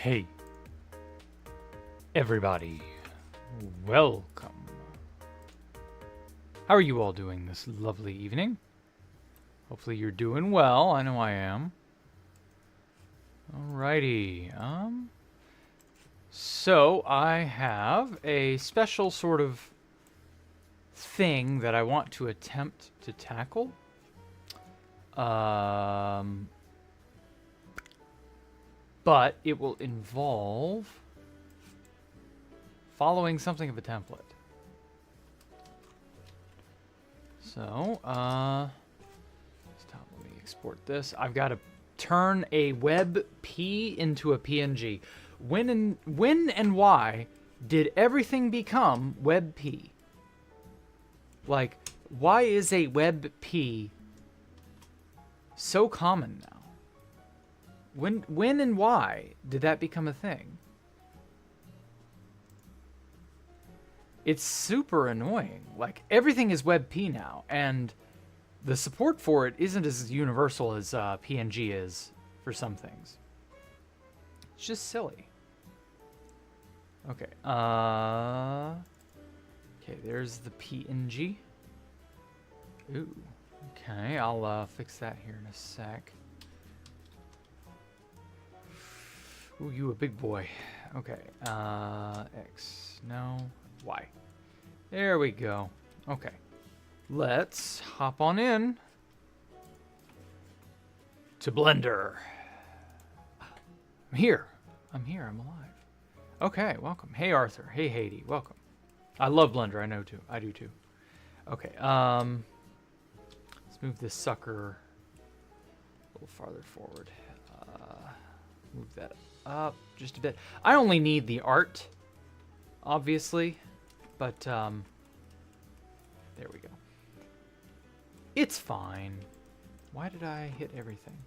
Hey, everybody, welcome. How are you all doing this lovely evening? Hopefully you're doing well. I know I am. Alrighty, so I have a special sort of thing that I want to attempt to tackle. But it will involve following something of a template. So, let me export this. I've got to turn a WebP into a PNG. When and why did everything become WebP? Like, why is a WebP so common now? When and why did that become a thing? It's super annoying. Like, everything is WebP now, and the support for it isn't as universal as PNG is for some things. It's just silly. Okay. Okay, there's the PNG. Ooh. Okay, I'll fix that here in a sec. Ooh, you a big boy. Okay. X. No. Y. There we go. Okay. Let's hop on in to Blender. I'm here. I'm here. I'm alive. Okay, welcome. Hey, Arthur. Hey, Haiti. Welcome. I love Blender. I know too. I do too. Okay. Let's move this sucker a little farther forward. Move that up just a bit. I only need the art, obviously, but there we go. It's fine. Why did I hit everything?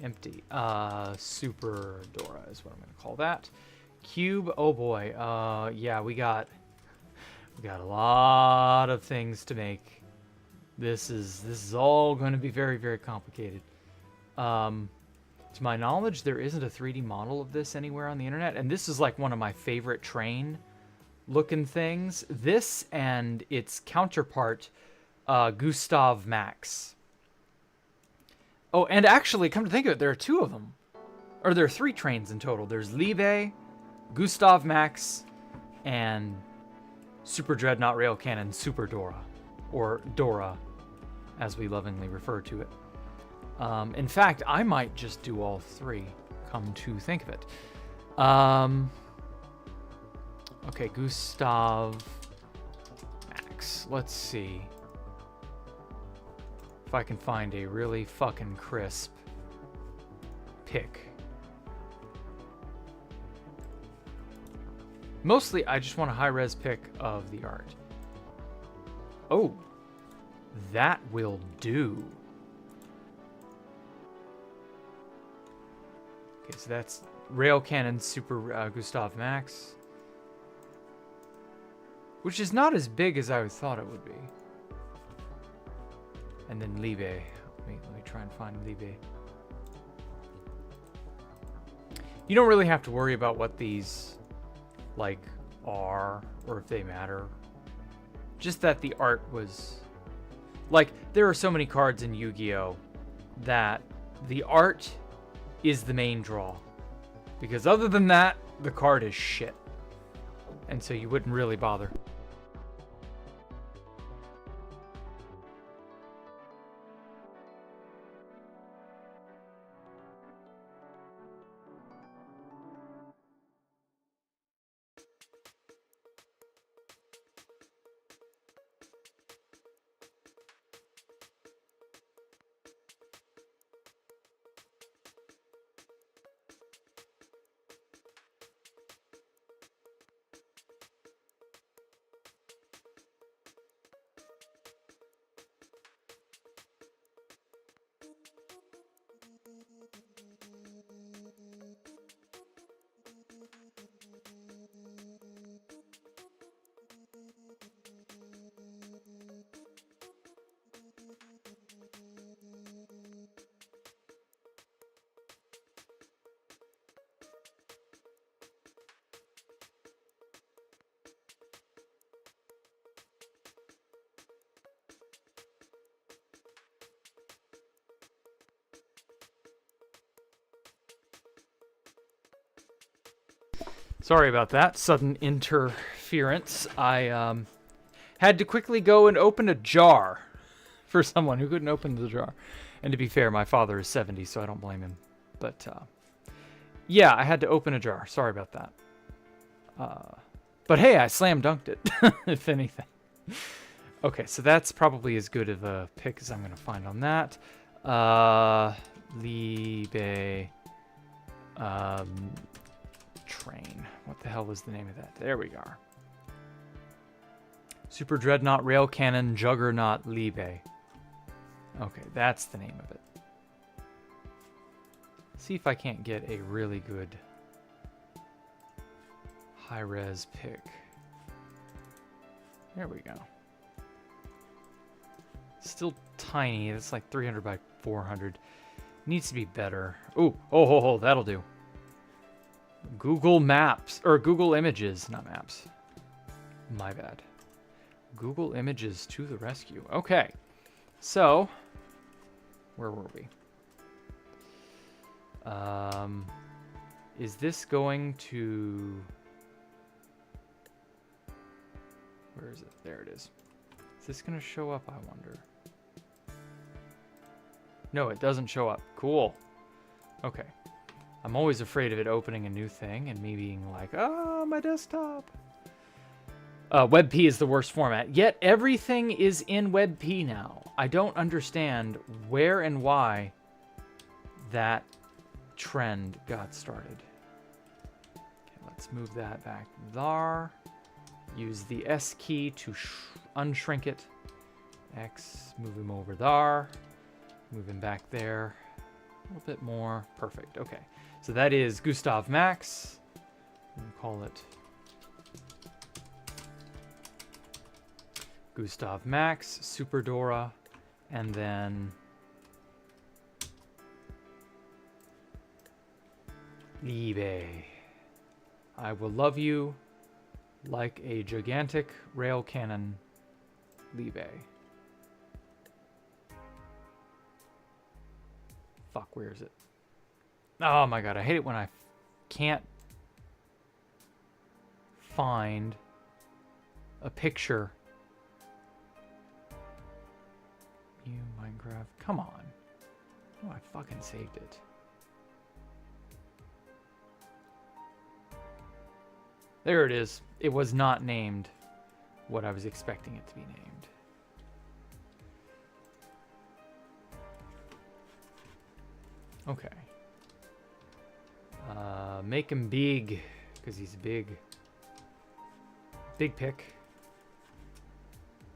Empty. Super Dora is what I'm gonna call that. Cube. Oh boy. Yeah, we got a lot of things to make. This is all going to be very, very complicated. To my knowledge, there isn't a 3D model of this anywhere on the internet, and this is like one of my favorite train looking things. This and its counterpart, Gustav Max. Oh, and actually, come to think of it, there are two of them. Or there are three trains in total. There's Liebe, Gustav Max, and Super Dreadnought Rail Cannon Super Dora. Or Dora, as we lovingly refer to it. In fact, I might just do all three, come to think of it. Okay, Gustav Max. Let's see if I can find a really fucking crisp pick. Mostly, I just want a high-res pick of the art. Oh, that will do. Okay, so that's Rail Cannon Super Gustav Max. Which is not as big as I thought it would be. And then Liebe. Let me try and find Liebe. You don't really have to worry about what these, like, are, or if they matter. Just that the art was... Like, there are so many cards in Yu-Gi-Oh! That the art is the main draw. Because other than that, the card is shit. And so you wouldn't really bother. Sorry about that. Sudden interference. I had to quickly go and open a jar for someone who couldn't open the jar. And to be fair, my father is 70, so I don't blame him. But, yeah, I had to open a jar. Sorry about that. But hey, I slam dunked it, if anything. Okay, so that's probably as good of a pick as I'm going to find on that. Liebe... train. What the hell was the name of that? There we are. Super Dreadnought Rail Cannon Juggernaut Liebe. Okay, that's the name of it. See if I can't get a really good high-res pick. There we go. Still tiny. It's like 300 by 400. Needs to be better. Ooh, oh, that'll do. Google Maps, or Google Images, not Maps. My bad. Google Images to the rescue. Okay, so where were we? Is this going to... Where is it? There it is. Is this going to show up, I wonder? No, it doesn't show up. Cool. Okay. I'm always afraid of it opening a new thing and me being like, oh, my desktop. WebP is the worst format. Yet everything is in WebP now. I don't understand where and why that trend got started. Okay, let's move that back there. Use the S key to unshrink it. X, move him over there. Move him back there. A little bit more. Perfect. Okay. So that is Gustav Max. We'll call it Gustav Max, Super Dora, and then Liebe. I will love you like a gigantic rail cannon, Liebe. Fuck, where is it? Oh my god, I hate it when I can't find a picture. You, Minecraft. Come on. Oh, I fucking saved it. There it is. It was not named what I was expecting it to be named. Okay. Make him big, because he's big. Big pick.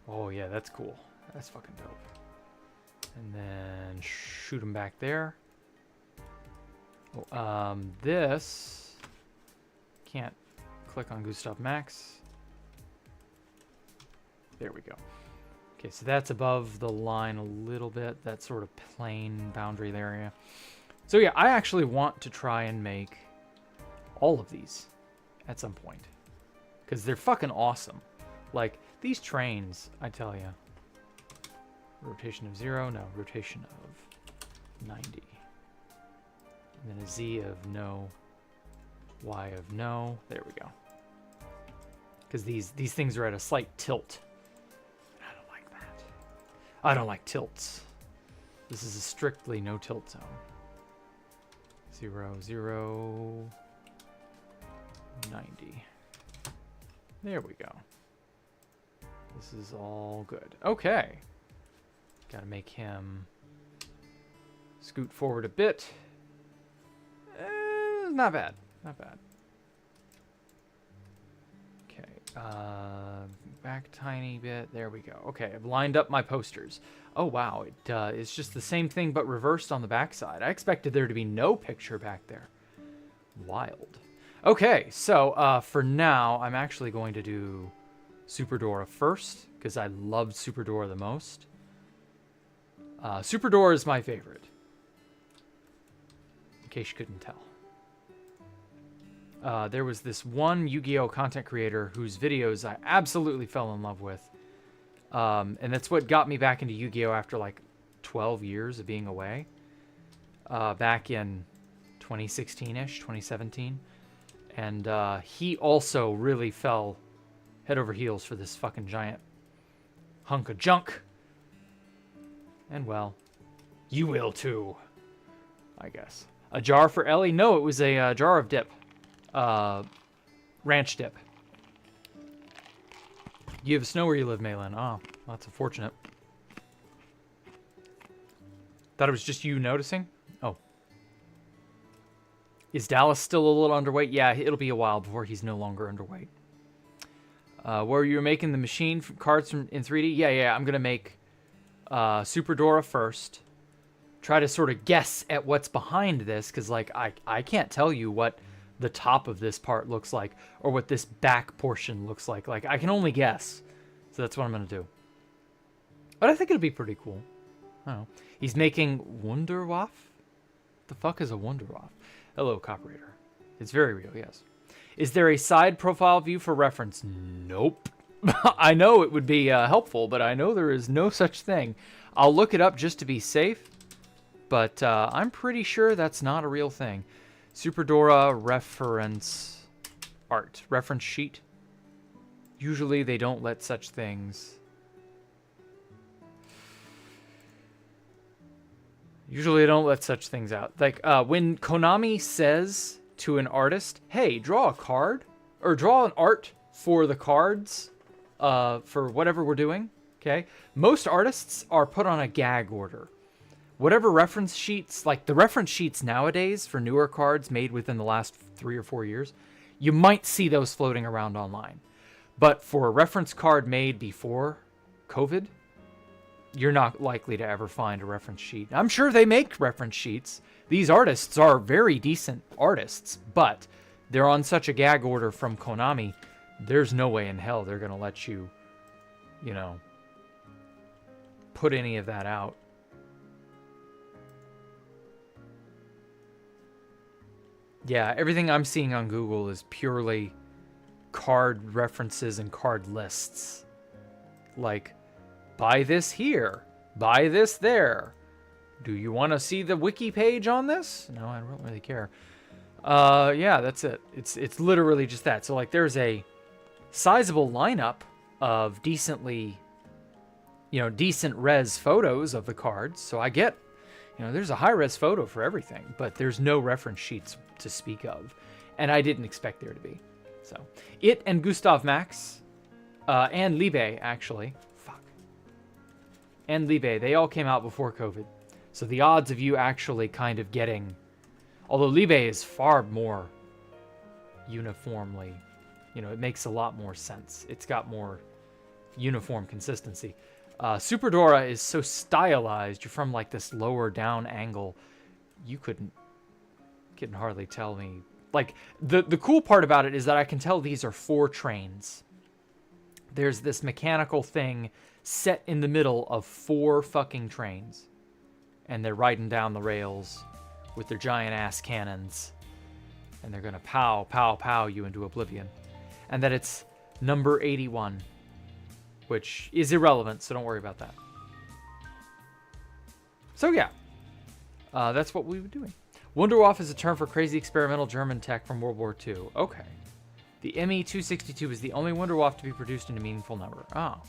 Oh yeah, that's cool. That's fucking dope. And then shoot him back there. Oh, this can't click on Gustav Max. There we go. Okay, so that's above the line a little bit. That sort of plain boundary area. So yeah, I actually want to try and make all of these at some point. Because they're fucking awesome. Like, these trains, I tell you. Rotation of 0, no. Rotation of 90. And then a Z of no. Y of no. There we go. Because these things are at a slight tilt. I don't like that. I don't like tilts. This is a strictly no tilt zone. 0, 0, 90. There we go. This is all good. Okay. Got to make him scoot forward a bit. Not bad. Not bad. Okay. Back a tiny bit. There we go. Okay, I've lined up my posters. Oh, wow. It's just the same thing but reversed on the backside. I expected there to be no picture back there. Wild. Okay, so for now, I'm actually going to do Super Dora first, because I loved Super Dora the most. Super Dora is my favorite, in case you couldn't tell. There was this one Yu-Gi-Oh! Content creator whose videos I absolutely fell in love with. And that's what got me back into Yu-Gi-Oh! After like 12 years of being away. Back in 2016-ish, 2017. And he also really fell head over heels for this fucking giant hunk of junk. And well, you will too, I guess. A jar for Ellie? No, it was a jar of dip. Ranch dip. You have snow where you live, Malin. Oh, that's unfortunate. Thought it was just you noticing? Oh. Is Dallas still a little underweight? Yeah, it'll be a while before he's no longer underweight. Where you're making the machine cards in 3D? Yeah, I'm going to make Super Dora first. Try to sort of guess at what's behind this, because like I can't tell you what the top of this part looks like or what this back portion looks like. Like, I can only guess. So that's what I'm going to do. But I think it'll be pretty cool. I don't know. He's making Wunderwaffe? The fuck is a Wunderwaffe? Hello, Copperator. It's very real, yes. Is there a side profile view for reference? Nope. I know it would be helpful, but I know there is no such thing. I'll look it up just to be safe, but I'm pretty sure that's not a real thing. Super Dora reference art. Reference sheet. Usually they don't let such things. Usually they don't let such things out. Like when Konami says to an artist, hey, draw a card or draw an art for the cards for whatever we're doing. Okay. Most artists are put on a gag order. Whatever reference sheets, like the reference sheets nowadays for newer cards made within the last 3 or 4 years, you might see those floating around online. But for a reference card made before COVID, you're not likely to ever find a reference sheet. I'm sure they make reference sheets. These artists are very decent artists, but they're on such a gag order from Konami, there's no way in hell they're going to let you, you know, put any of that out. Yeah, everything I'm seeing on Google is purely card references and card lists. Like, buy this here, buy this there. Do you want to see the wiki page on this? No, I don't really care. Yeah, that's it. It's literally just that. So like there's a sizable lineup of decently, you know, decent res photos of the cards. So I get, you know, there's a high res photo for everything, but there's no reference sheets to speak of. And I didn't expect there to be. So it and Gustav Max, and Liebe actually, and Liebe, they all came out before COVID. So the odds of you actually kind of getting, although Liebe is far more uniformly, you know, it makes a lot more sense. It's got more uniform consistency. Super Dora is so stylized. You're from like this lower down angle. You couldn't hardly tell me. Like the cool part about it is that I can tell these are 4 trains. There's this mechanical thing set in the middle of 4 fucking trains. And they're riding down the rails with their giant ass cannons. And they're gonna pow, pow, pow you into oblivion. And that it's number 81. Which is irrelevant, so don't worry about that. So yeah. That's what we were doing. Wunderwaffe is a term for crazy experimental German tech from World War II. Okay. The ME-262 is the only Wunderwaffe to be produced in a meaningful number. Oh.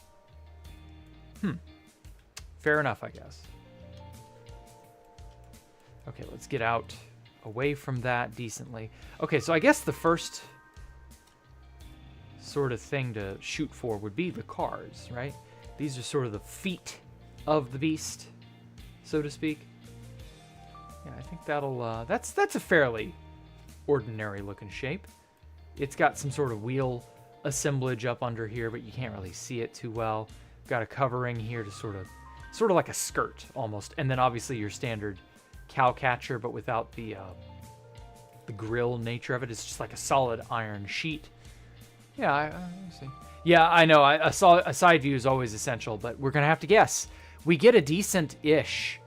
Fair enough, I guess. Okay, let's get out away from that decently. Okay, so I guess the first sort of thing to shoot for would be the cars, right? These are sort of the feet of the beast, so to speak. Yeah, I think that'll, that's a fairly ordinary looking shape. It's got some sort of wheel assemblage up under here, but you can't really see it too well. Got a covering here to sort of like a skirt almost. And then obviously your standard cow catcher, but without the grill nature of it. It's just like a solid iron sheet. Yeah, I see. Yeah, I know. I saw a side view is always essential, but we're gonna have to guess. We get a decent-ish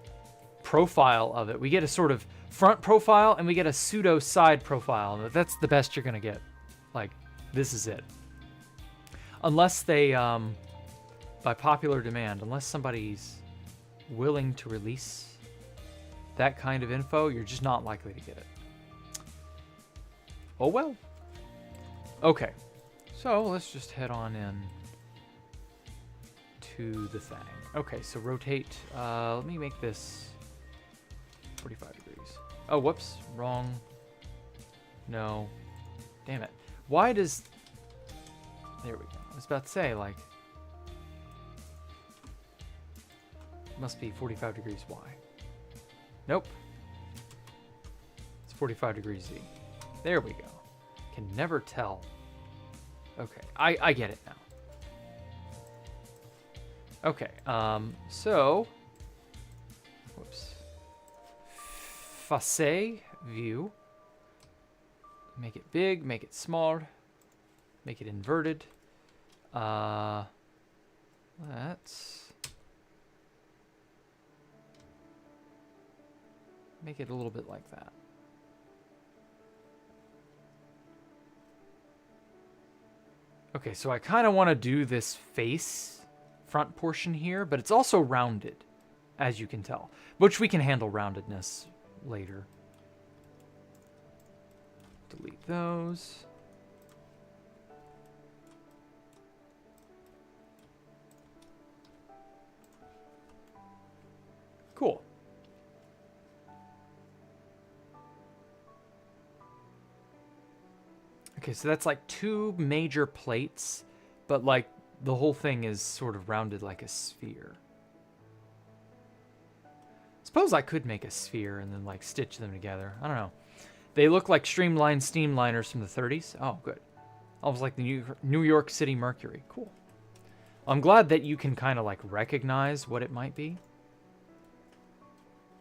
profile of it. We get a sort of front profile, and we get a pseudo side profile. That's the best you're gonna get. Like, this is it. Unless they, by popular demand, unless somebody's willing to release that kind of info, you're just not likely to get it. Oh well. Okay, so let's just head on in to the thing. Okay, so rotate. Let me make this 45 degrees. Oh, whoops, wrong. No, damn it. Why does... There we go. I was about to say, like, must be 45 degrees Y. Nope. It's 45 degrees Z. There we go. Can never tell. Okay, I get it now. Okay, so, whoops. Face view. Make it big, make it small, make it inverted. Let's make it a little bit like that. Okay, so I kind of want to do this face front portion here, but it's also rounded, as you can tell, which we can handle roundedness later. Delete those. Cool. Okay, so that's like 2 major plates, but like the whole thing is sort of rounded like a sphere. Suppose I could make a sphere and then like stitch them together. I don't know. They look like streamlined steam liners from the 30s. Oh, good. Almost like the New York City Mercury. Cool. I'm glad that you can kind of like recognize what it might be.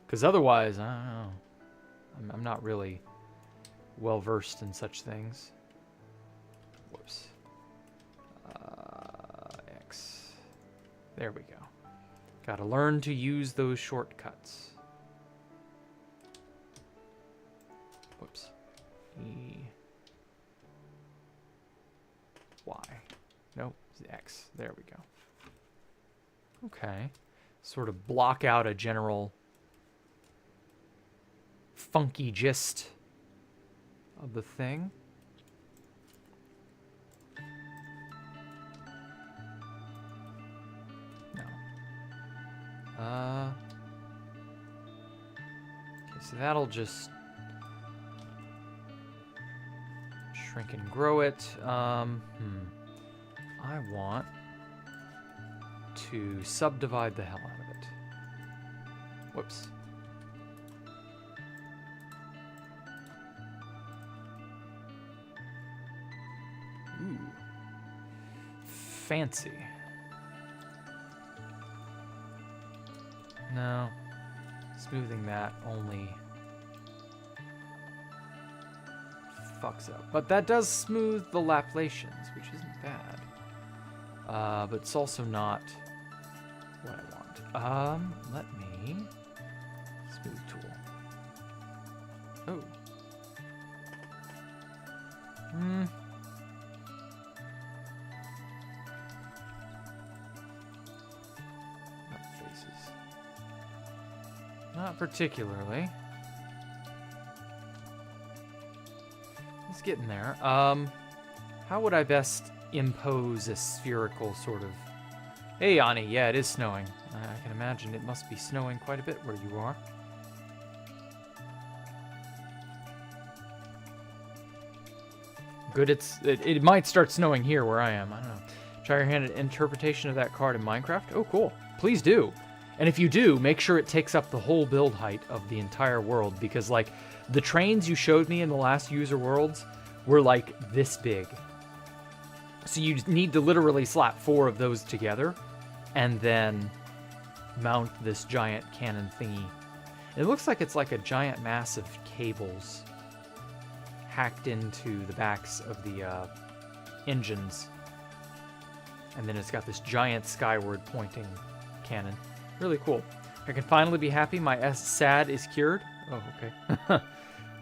Because otherwise, I don't know. I'm not really well versed in such things. Whoops. X. There we go. Gotta learn to use those shortcuts. Whoops. E. Y. Nope. X. There we go. Okay. Sort of block out a general funky gist of the thing. No. Okay, so that'll just shrink and grow it. I want to subdivide the hell out of it. Whoops. Ooh. Fancy. No. Smoothing that only fucks up. But that does smooth the Laplacians, which isn't bad. But it's also not what I want. Let me... Smooth tool. Oh. Not faces. Not particularly. It's getting there. How would I best impose a spherical sort of... Hey, Ani, yeah, it is snowing. I can imagine it must be snowing quite a bit where you are. Good, it might start snowing here where I am. I don't know. Try your hand at interpretation of that card in Minecraft? Oh, cool. Please do. And if you do, make sure it takes up the whole build height of the entire world, because, like, the trains you showed me in the last user worlds were, like, this big. So you need to literally slap 4 of those together and then mount this giant cannon thingy. It looks like it's like a giant mass of cables hacked into the backs of the engines. And then it's got this giant skyward pointing cannon. Really cool. I can finally be happy. My sad is cured. Oh, okay.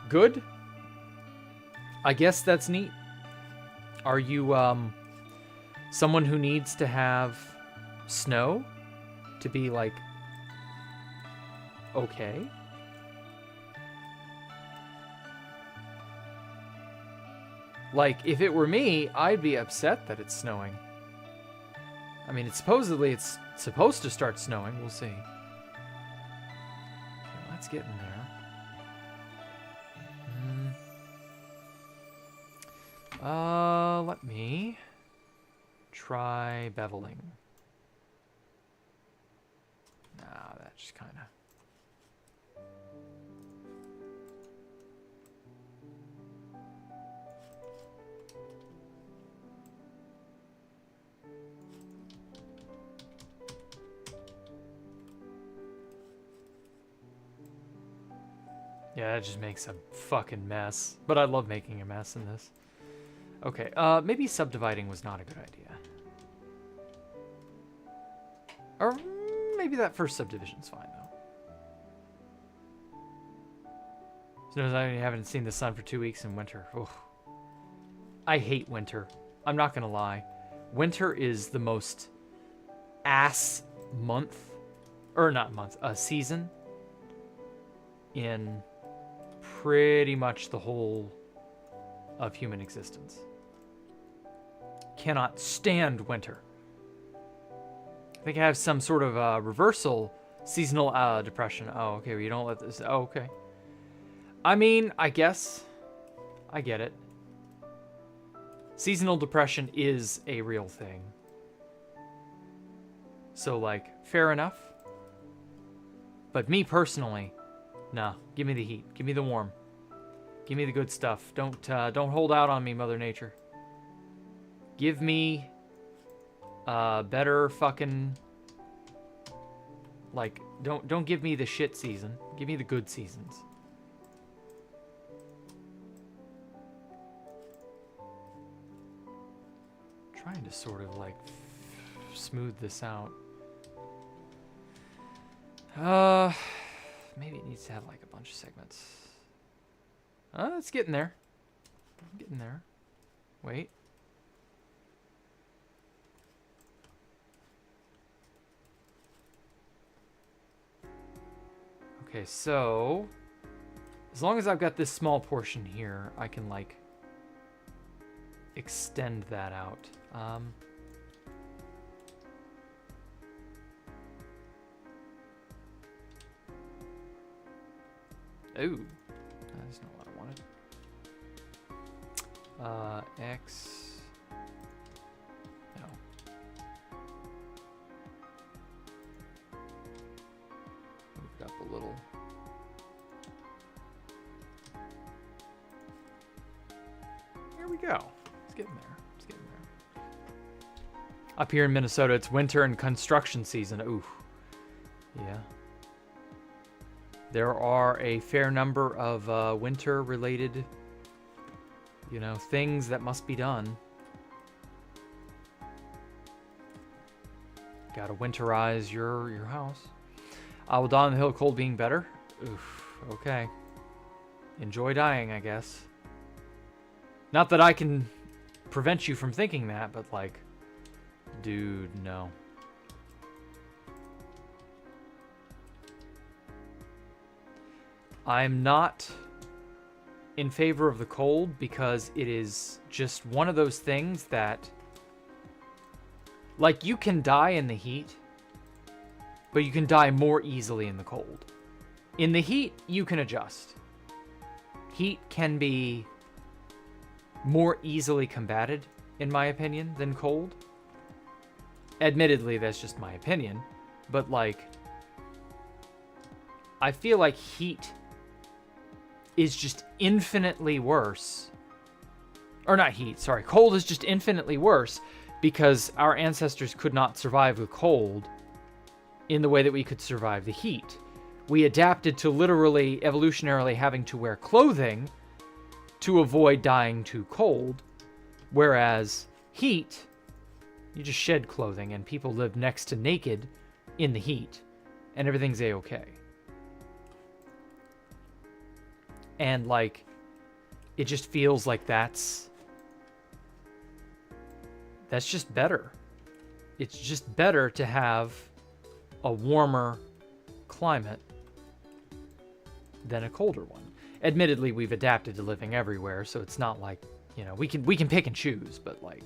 Good. I guess that's neat. Are you someone who needs to have snow to be like okay? Like, if it were me, I'd be upset that it's snowing. I mean, it's supposed to start snowing. We'll see. Okay, let's get in there. Let me try beveling. Nah, that just kind of... Yeah, that just makes a fucking mess. But I love making a mess in this. Okay, maybe subdividing was not a good idea. Or maybe that first subdivision's fine, though. So I haven't seen the sun for 2 weeks in winter. Ugh. I hate winter. I'm not gonna lie. Winter is the most ass month, or not month, season in pretty much the whole of human existence. Cannot stand winter. I think I have some sort of reversal seasonal depression. Oh, okay. Well, you don't let this... Oh, okay. I mean, I guess I get it. Seasonal depression is a real thing. So, like, fair enough. But me personally, nah. Give me the heat. Give me the warm. Give me the good stuff. Don't hold out on me, Mother Nature. Give me better fucking... Like, don't give me the shit season. Give me the good seasons. Trying to sort of, like, smooth this out. Maybe it needs to have, like, a bunch of segments. It's getting there. Getting there. Wait. Okay, so as long as I've got this small portion here, I can, like, extend that out. Oh, that's not what I wanted. X. No. Move it up a little. There we go. It's getting there. It's getting there. Up here in Minnesota, it's winter and construction season. Ooh. Yeah. There are a fair number of winter-related, you know, things that must be done. Gotta winterize your house. I will die on the hill cold being better. Oof, okay. Enjoy dying, I guess. Not that I can prevent you from thinking that, but, like, dude, no. I'm not in favor of the cold because it is just one of those things that, like, you can die in the heat, but you can die more easily in the cold. In the heat, you can adjust. Heat can be more easily combated, in my opinion, than cold. Admittedly, that's just my opinion, but, like, I feel like heat is just infinitely worse. Or not heat, sorry. Cold is just infinitely worse because our ancestors could not survive the cold in the way that we could survive the heat. We adapted to literally, evolutionarily having to wear clothing to avoid dying too cold, whereas heat, you just shed clothing and people live next to naked in the heat and everything's a-okay. And, like, it just feels like that's just better. It's just better to have a warmer climate than a colder one. Admittedly, we've adapted to living everywhere, so it's not like You know, we can pick and choose, but like,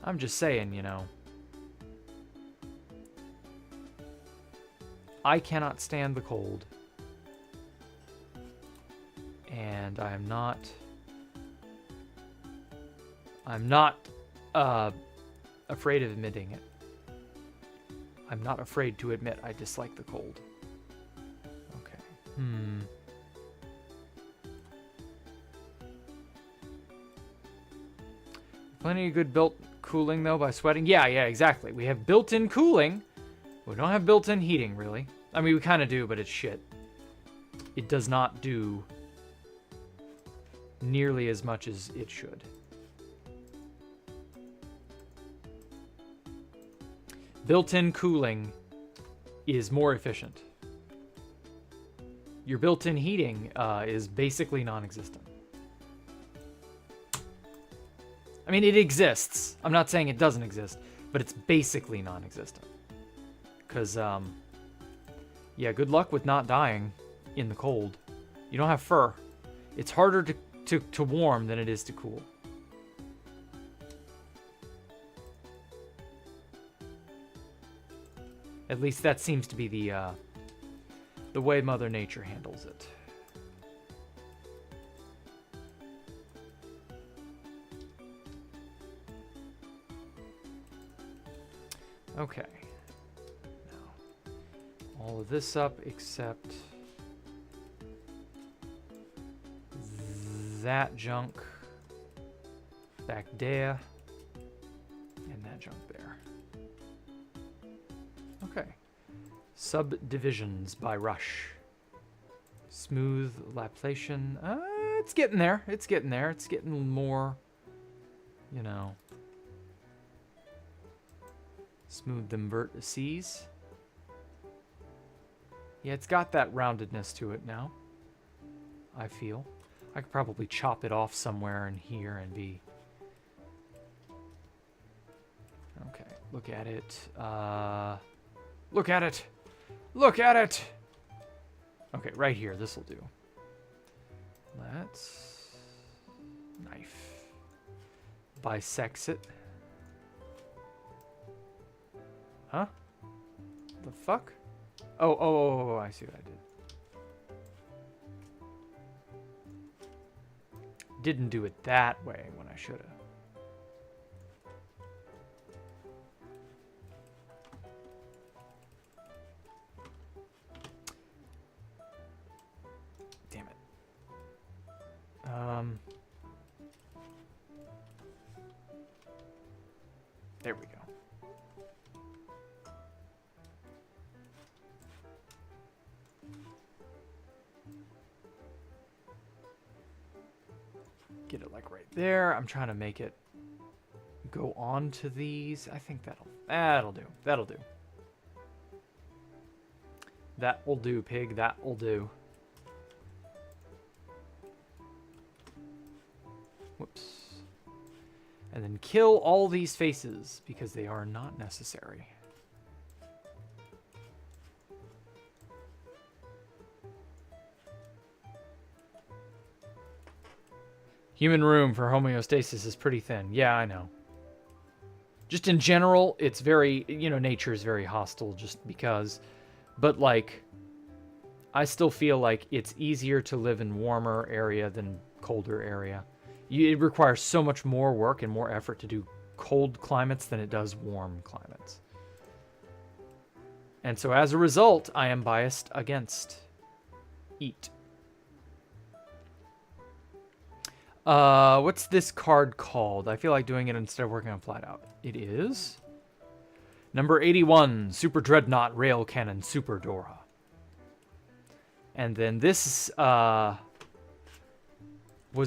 I'm just saying, you know, I cannot stand the cold, and I'm not afraid of admitting it. I'm not afraid to admit I dislike the cold. Okay. Plenty of good built cooling, though, by sweating. Yeah, exactly. We have built-in cooling. We don't have built-in heating, really. I mean, we kind of do, but it's shit. It does not do nearly as much as it should. Built-in cooling is more efficient. Your built-in heating is basically non-existent. I mean, it exists. I'm not saying it doesn't exist, but it's basically non-existent. Because, yeah, good luck with not dying in the cold. You don't have fur. It's harder to warm than it is to cool. At least that seems to be the way Mother Nature handles it. Okay. Now, all of this up except that junk back there and that junk there. Okay. Subdivisions by Rush. Smooth Laplation. It's getting there. It's getting there. It's getting more, you know, smooth them vertices. Yeah, it's got that roundedness to it now, I feel. I could probably chop it off somewhere in here and be... Okay, look at it. Look at it! Look at it! Okay, right here. This'll do. Let's... Knife. Bisects it. Huh? The fuck? Oh, I see what I did. Didn't do it that way when I should have. Damn it. There we go. Get it like right there. I'm trying to make it go on to these. I think that'll do. That'll do. That will do, pig. That will do. Whoops. And then kill all these faces because they are not necessary. Human room for homeostasis is pretty thin. Yeah, I know. Just in general, it's very, you know, nature is very hostile just because. But, like, I still feel like it's easier to live in warmer area than colder area. It requires so much more work and more effort to do cold climates than it does warm climates. And so as a result, I am biased against eat. What's this card called? I feel like doing it instead of working on Flat Out. It is number 81, Super Dreadnought Rail Cannon Super Dora. And then this, was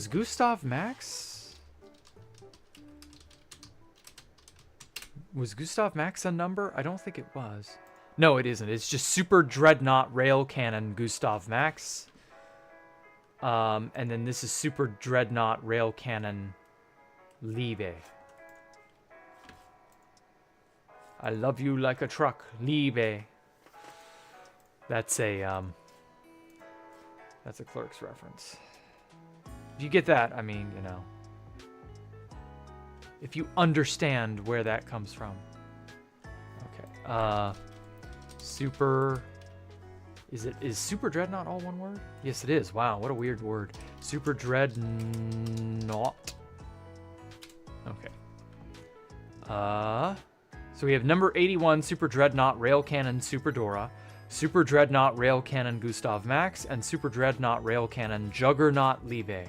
Gustav Max? Was Gustav Max a number? I don't think it was. No, it isn't. It's just Super Dreadnought Rail Cannon Gustav Max. And then this is Super Dreadnought Rail Cannon Liebe. I love you like a truck, Liebe. That's a Clerks reference. If you get that, I mean, you know, If you understand where that comes from. Okay. Super... Is Super Dreadnought all one word? Yes, it is. Wow, what a weird word. Super Dreadnought. Okay. So we have number 81, Super Dreadnought Rail Cannon Super Dora, Super Dreadnought Rail Cannon Gustav Max, and Super Dreadnought Rail Cannon Juggernaut Liebe.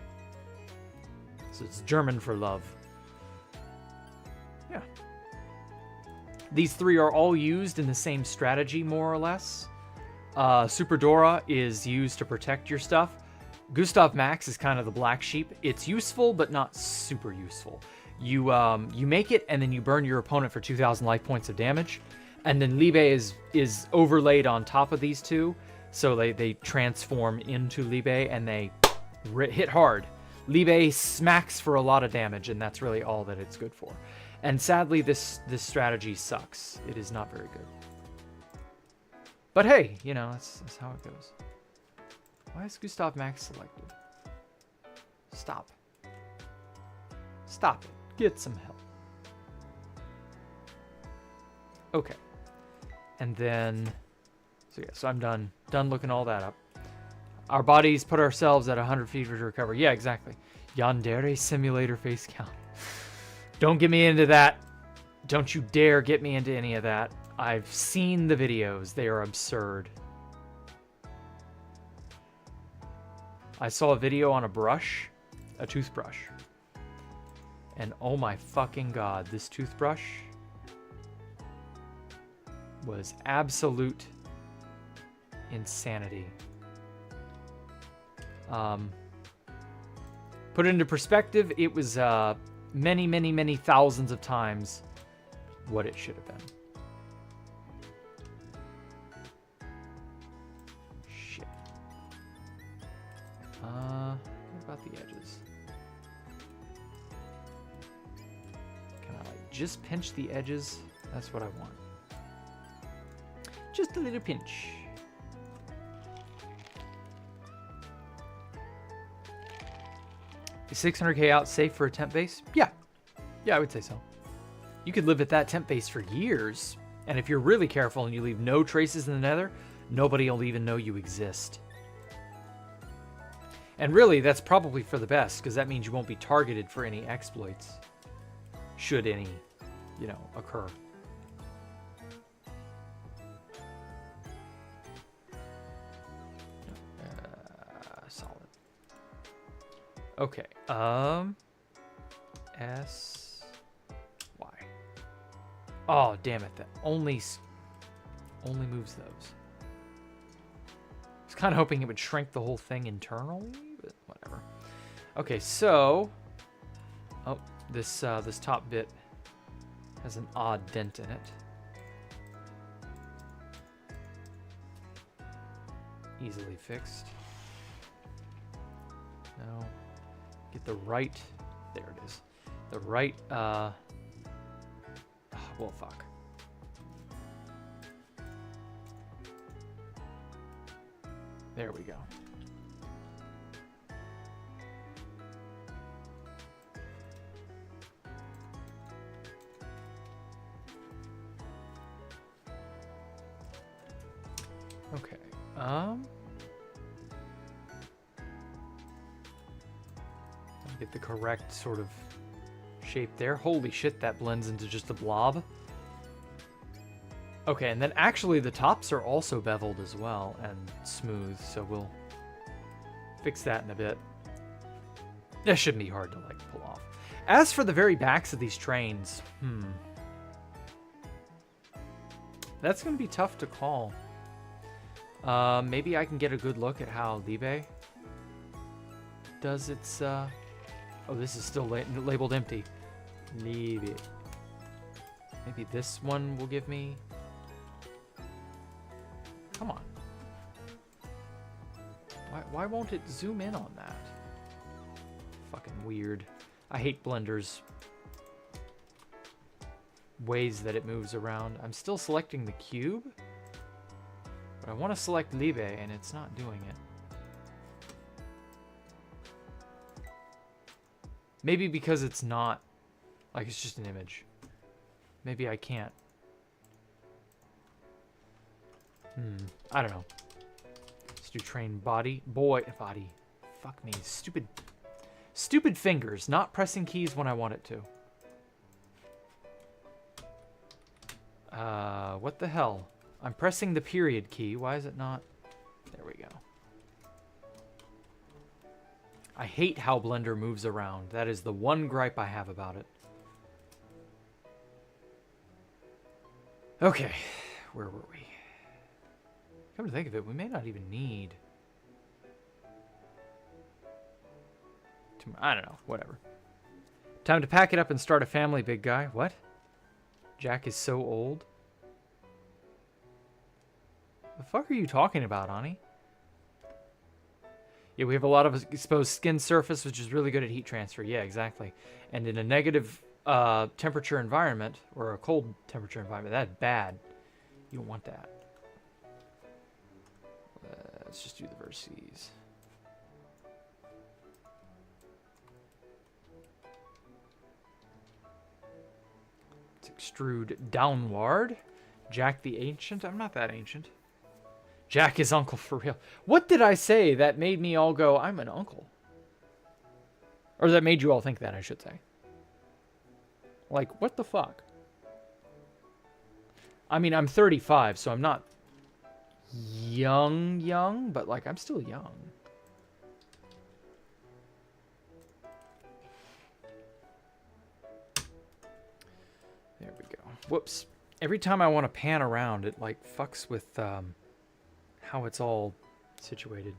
So it's German for love. Yeah. These three are all used in the same strategy, more or less. Super Dora is used to protect your stuff. Gustav Max is kind of the black sheep. It's useful, but not super useful. You make it, and then you burn your opponent for 2,000 life points of damage. And then Liebe is overlaid on top of these two, so they transform into Liebe, and they hit hard. Liebe smacks for a lot of damage, and that's really all that it's good for. And sadly, this strategy sucks. It is not very good. But hey, you know, that's how it goes. Why is Gustav Max selected? Stop. Stop it. Get some help. Okay. And then... So yeah, so I'm done. Done looking all that up. Our bodies put ourselves at 100 feet to recover. Yeah, exactly. Yandere simulator face count. Don't get me into that. Don't you dare get me into any of that. I've seen the videos. They are absurd. I saw a video on a brush, a toothbrush. And oh my fucking god, this toothbrush was absolute insanity. Put it into perspective, it was many, many, many thousands of times what it should have been. Shit. What about the edges? Can I like just pinch the edges? That's what I want. Just a little pinch. Is 600k out safe for a temp base? Yeah. Yeah, I would say so. You could live at that temp base for years, and if you're really careful and you leave no traces in the nether, nobody will even know you exist. And really, that's probably for the best, because that means you won't be targeted for any exploits, should any, you know, occur. Solid. Okay, S, Y. Oh, damn it, that only moves those. I was kind of hoping it would shrink the whole thing internally, but whatever. Okay, so, oh, this top bit has an odd dent in it. Easily fixed. No. Get the right, there it is. The right, well, fuck. There we go. Okay, get the correct sort of shape there. Holy shit, that blends into just a blob. Okay, and then actually the tops are also beveled as well and smooth, so we'll fix that in a bit. That shouldn't be hard to like pull off. As for the very backs of these trains, that's gonna be tough to call. Maybe I can get a good look at how Liebe does its, oh, this is still labeled empty. Liebe. Maybe this one will give me... Come on. Why won't it zoom in on that? Fucking weird. I hate Blender's ways that it moves around. I'm still selecting the cube, but I want to select Liebe, and it's not doing it. Maybe because it's not Like, it's just an image. Maybe I can't. I don't know. Let's do train body. Boy, body. Fuck me. Stupid fingers. Not pressing keys when I want it to. What the hell? I'm pressing the period key. Why is it not? There we go. I hate how Blender moves around. That is the one gripe I have about it. Okay, where were we? Come to think of it, we may not even need... I don't know, whatever. Time to pack it up and start a family, big guy. What? Jack is so old? The fuck are you talking about, Ani? Yeah, we have a lot of exposed skin surface, which is really good at heat transfer. Yeah, exactly. And in a negative temperature environment, or a cold temperature environment, that's bad. You don't want that. Let's just do the vertices. Let's extrude downward. Jack the Ancient? I'm not that ancient. Jack is uncle for real. What did I say that made me all go, I'm an uncle? Or that made you all think that, I should say. Like, what the fuck? I mean, I'm 35, so I'm not young, but like, I'm still young. There we go. Whoops. Every time I want to pan around, it like fucks with how it's all situated.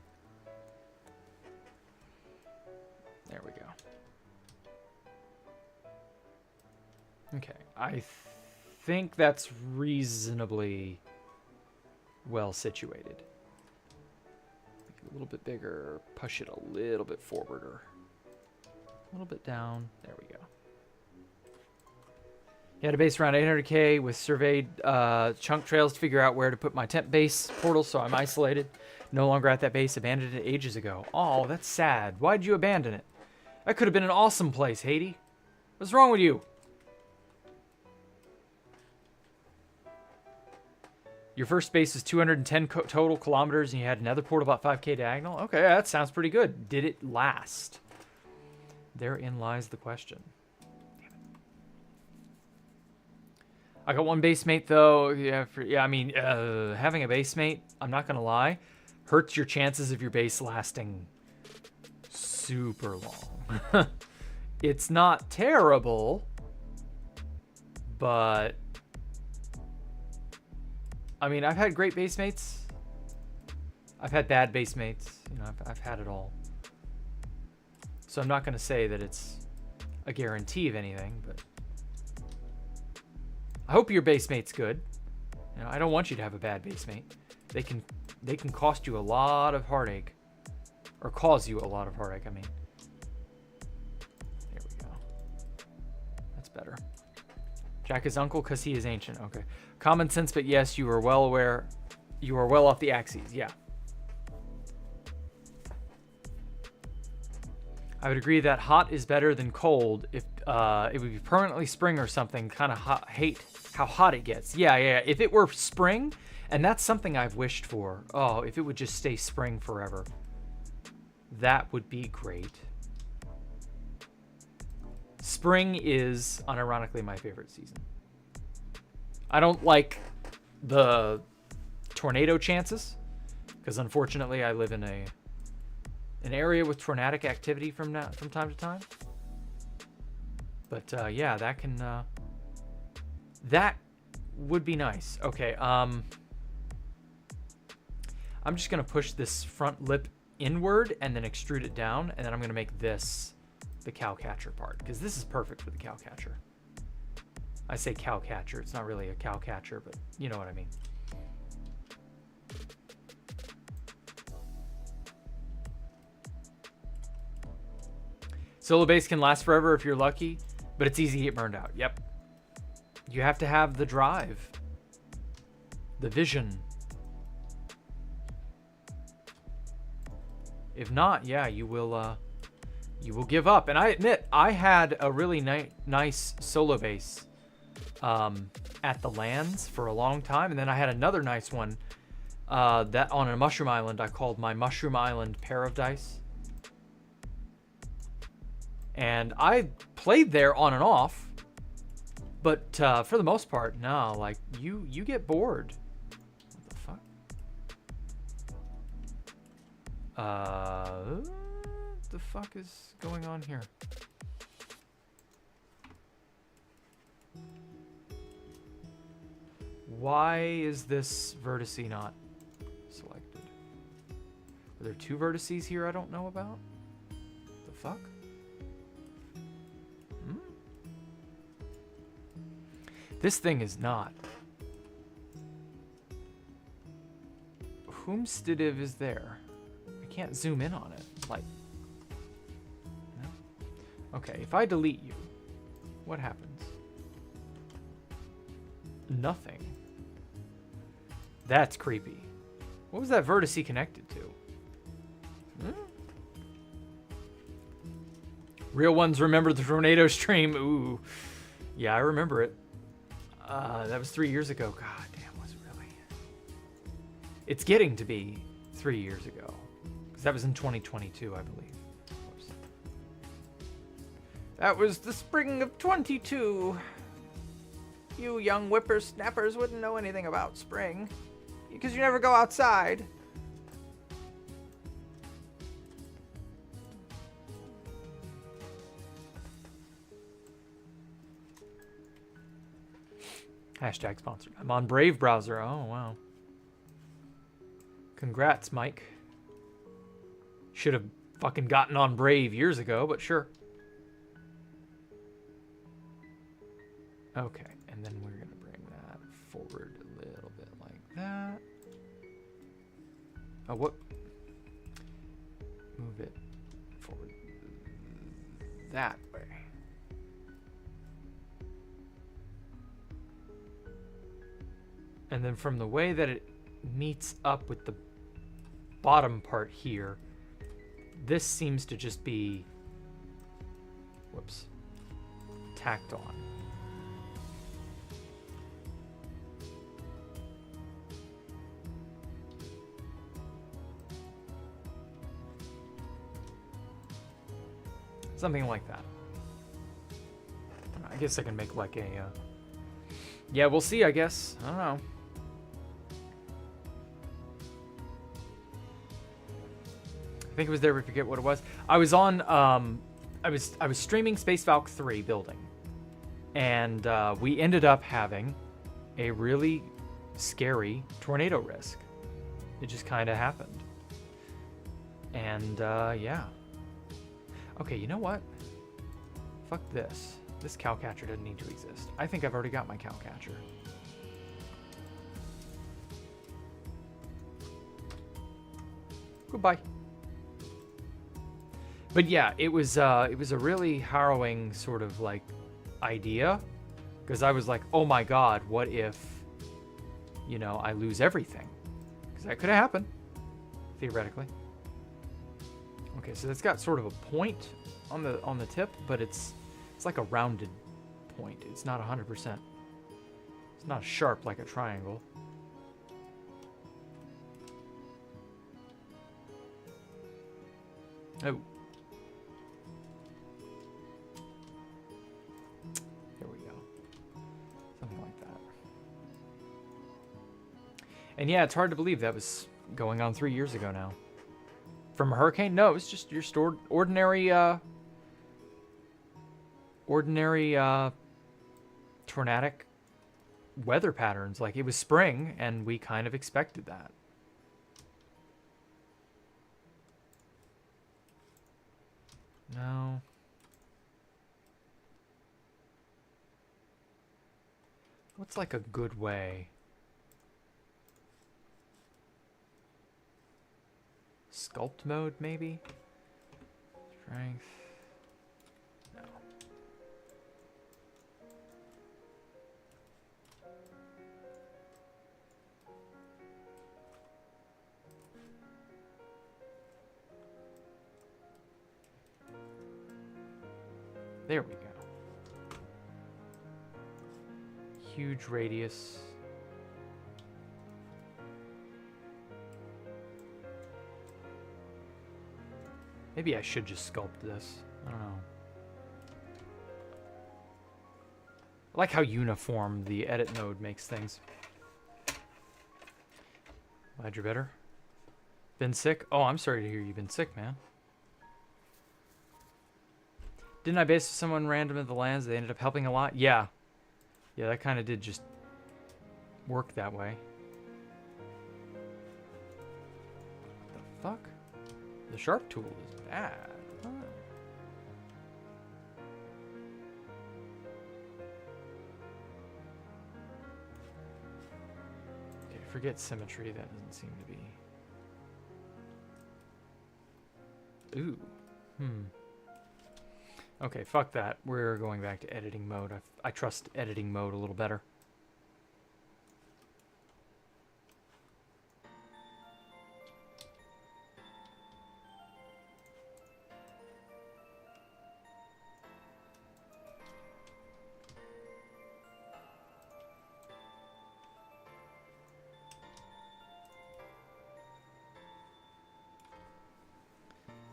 There we go. Okay, I think that's reasonably well situated. Make it a little bit bigger, push it a little bit forward or a little bit down. There we go. He had a base around 800k with surveyed chunk trails to figure out where to put my temp base portal, so I'm isolated. No longer at that base, abandoned it ages ago. Oh, that's sad. Why'd you abandon it? That could have been an awesome place, Haiti. What's wrong with you? Your first base is 210 total kilometers, and you had another portal about 5k diagonal? Okay, that sounds pretty good. Did it last? Therein lies the question. I got one base mate, though. Yeah, I mean, having a base mate, I'm not going to lie, hurts your chances of your base lasting super long. It's not terrible, but... I mean, I've had great base mates. I've had bad base mates. You know, I've had it all. So I'm not going to say that it's a guarantee of anything, but I hope your base mate's good. You know, I don't want you to have a bad base mate. They can cost you a lot of heartache, or cause you a lot of heartache. I mean, there we go. That's better. Jack is uncle because he is ancient. Okay. Common sense, but yes, you are well aware. You are well off the axes. Yeah. I would agree that hot is better than cold. If it would be permanently spring or something, kind of hate how hot it gets. Yeah. If it were spring, and that's something I've wished for. Oh, if it would just stay spring forever. That would be great. Spring is, unironically, my favorite season. I don't like the tornado chances, because unfortunately I live in an area with tornadic activity from time to time. But yeah, that would be nice. Okay, I'm just gonna push this front lip inward and then extrude it down, and then I'm gonna make this the cow catcher part, because this is perfect for the cow catcher. I say cow catcher, it's not really a cow catcher, but you know what I mean. Solo base can last forever if you're lucky, but it's easy to get burned out. Yep. You have to have the drive, the vision. If not, yeah, you will you will give up. And I admit, I had a really nice solo base at the lands for a long time, and then I had another nice one that on a mushroom island I called my Mushroom Island pair of dice. And I played there on and off, but for the most part, no, like you get bored. What the fuck? What the fuck is going on here? Why is this vertice not selected? Are there 2 vertices here I don't know about? The fuck? This thing is not. Whomstidiv is there? I can't zoom in on it. Like, no. Okay, if I delete you, what happens? Nothing. That's creepy. What was that vertice connected to? Real ones remember the tornado stream. Ooh. Yeah, I remember it. That was 3 years ago. God damn, was it really? It's getting to be 3 years ago. Because that was in 2022, I believe. Whoops. That was the spring of 22. You young whippersnappers wouldn't know anything about spring. Because you never go outside. Hashtag sponsored. I'm on Brave browser. Oh, wow. Congrats, Mike. Should have fucking gotten on Brave years ago, but sure. Okay, and then we're going to bring that forward a little bit like that. Oh, what? Move it forward that way. And then from the way that it meets up with the bottom part here, this seems to just be, whoops, tacked on. Something like that. I guess I can make like a, yeah, we'll see, I guess. I don't know. I think it was there. We forget what it was. I was on. I was streaming Space Valk 3 building, and we ended up having a really scary tornado risk. It just kind of happened, and yeah. Okay, you know what? Fuck this. This cow catcher doesn't need to exist. I think I've already got my cow catcher. Goodbye. But yeah, it was a really harrowing sort of like idea, because I was like, oh my god, what if, you know, I lose everything? Because that could have happened, theoretically. Okay, so that's got sort of a point on the tip, but it's like a rounded point. It's not 100%. It's not sharp like a triangle. Oh. There we go. Something like that. And yeah, it's hard to believe that was going on 3 years ago now. From a hurricane? No, it's just your ordinary tornadic weather patterns. Like, it was spring, and we kind of expected that. No. What's like a good way? Sculpt mode, maybe? Strength. No. There we go. Huge radius. Maybe I should just sculpt this. I don't know. I like how uniform the edit mode makes things. Glad you're better. Been sick? Oh, I'm sorry to hear you've been sick, man. Didn't I base someone random at the lands? They ended up helping a lot? Yeah. Yeah, that kind of did just work that way. What the fuck? The sharp tool is bad. Huh. Okay, forget symmetry. That doesn't seem to be... Ooh. Okay, fuck that. We're going back to editing mode. I trust editing mode a little better.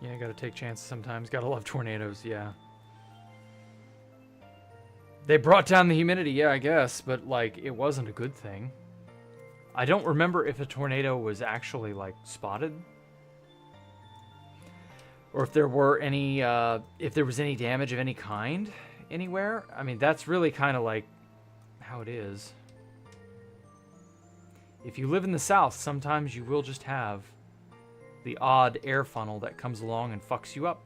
Yeah, gotta take chances sometimes. Gotta love tornadoes, yeah. They brought down the humidity, yeah, I guess, but, like, it wasn't a good thing. I don't remember if a tornado was actually, like, spotted. Or if there were any, if there was any damage of any kind anywhere. I mean, that's really kind of, like, how it is. If you live in the South, sometimes you will just have the odd air funnel that comes along and fucks you up.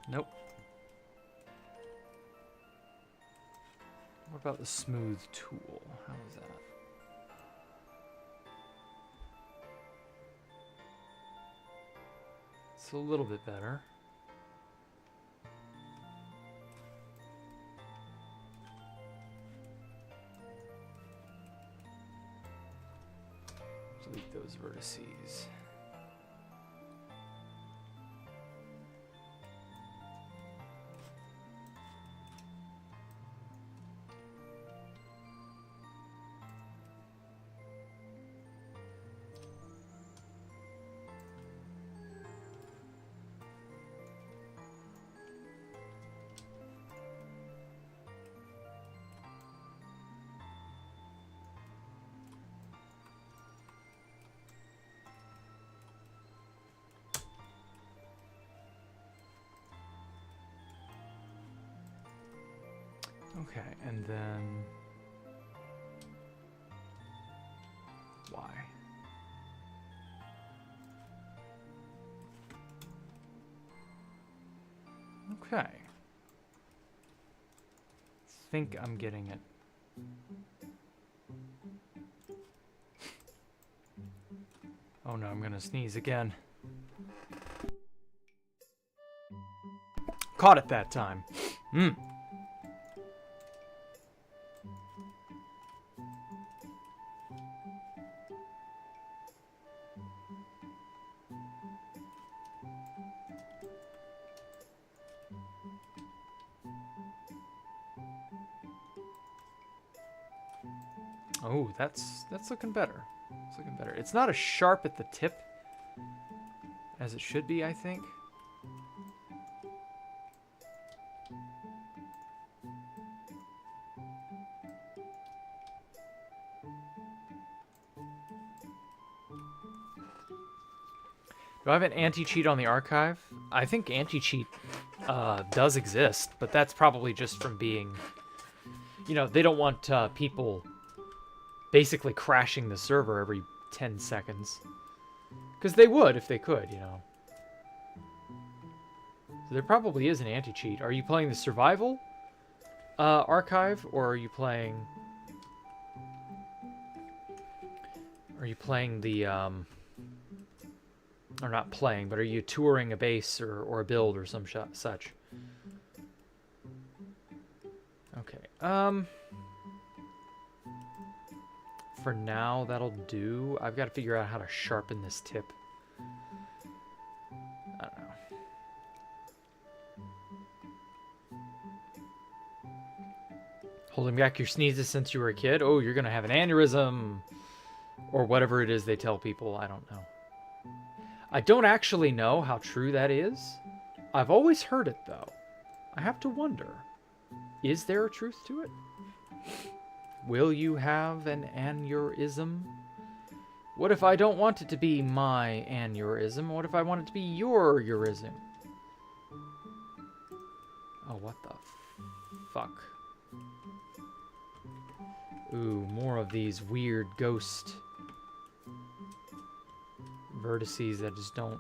Nope. What about the smooth tool? How is that? It's a little bit better. Delete those vertices. Okay, and then why? Okay. I think I'm getting it. Oh no, I'm gonna sneeze again. Caught it that time. Oh, that's looking better. It's looking better. It's not as sharp at the tip as it should be, I think. Do I have an anti-cheat on the archive? I think anti-cheat does exist, but that's probably just from being... You know, they don't want people basically crashing the server every 10 seconds. Because they would if they could, you know. So there probably is an anti-cheat. Are you playing the survival archive, or are you playing... Are you playing the... or not playing, but are you touring a base or a build or some such? Okay. For now, that'll do. I've got to figure out how to sharpen this tip. I don't know. Holding back your sneezes since you were a kid? Oh, you're going to have an aneurysm. Or whatever it is they tell people. I don't know. I don't actually know how true that is. I've always heard it, though. I have to wonder. Is there a truth to it? Will you have an aneurysm? What if I don't want it to be my aneurysm? What if I want it to be your eurism? Oh, what the fuck? Ooh, more of these weird ghost vertices that just don't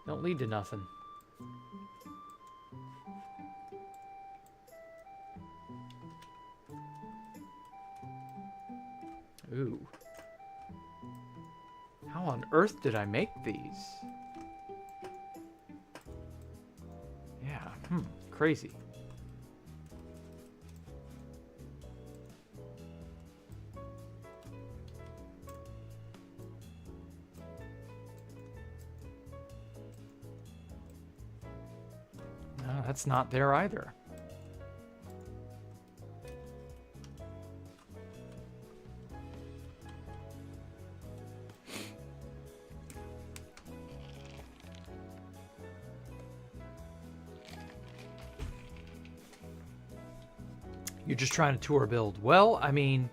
lead to nothing. Ooh. How on earth did I make these? Yeah, crazy. No, that's not there either. You're just trying to tour a build. Well, I mean,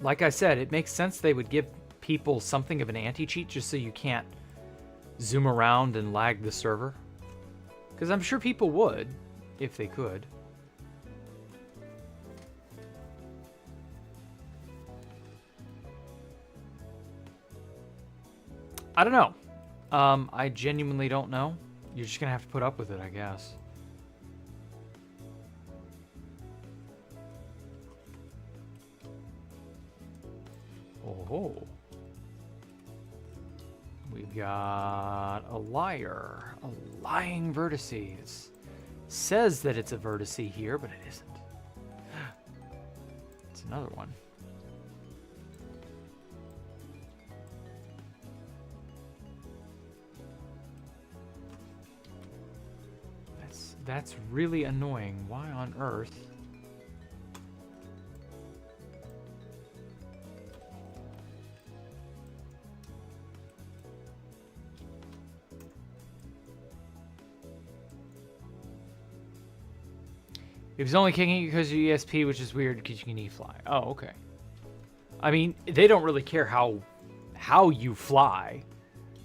like I said, it makes sense they would give people something of an anti-cheat just so you can't zoom around and lag the server. Because I'm sure people would, if they could. I don't know. I genuinely don't know. You're just going to have to put up with it, I guess. Oh. We've got a liar. A lying vertice. It says that it's a vertice here, but it isn't. It's another one. That's really annoying. Why on earth? It was only kicking you because of ESP, which is weird because you can E-fly. Oh, okay. I mean, they don't really care how you fly.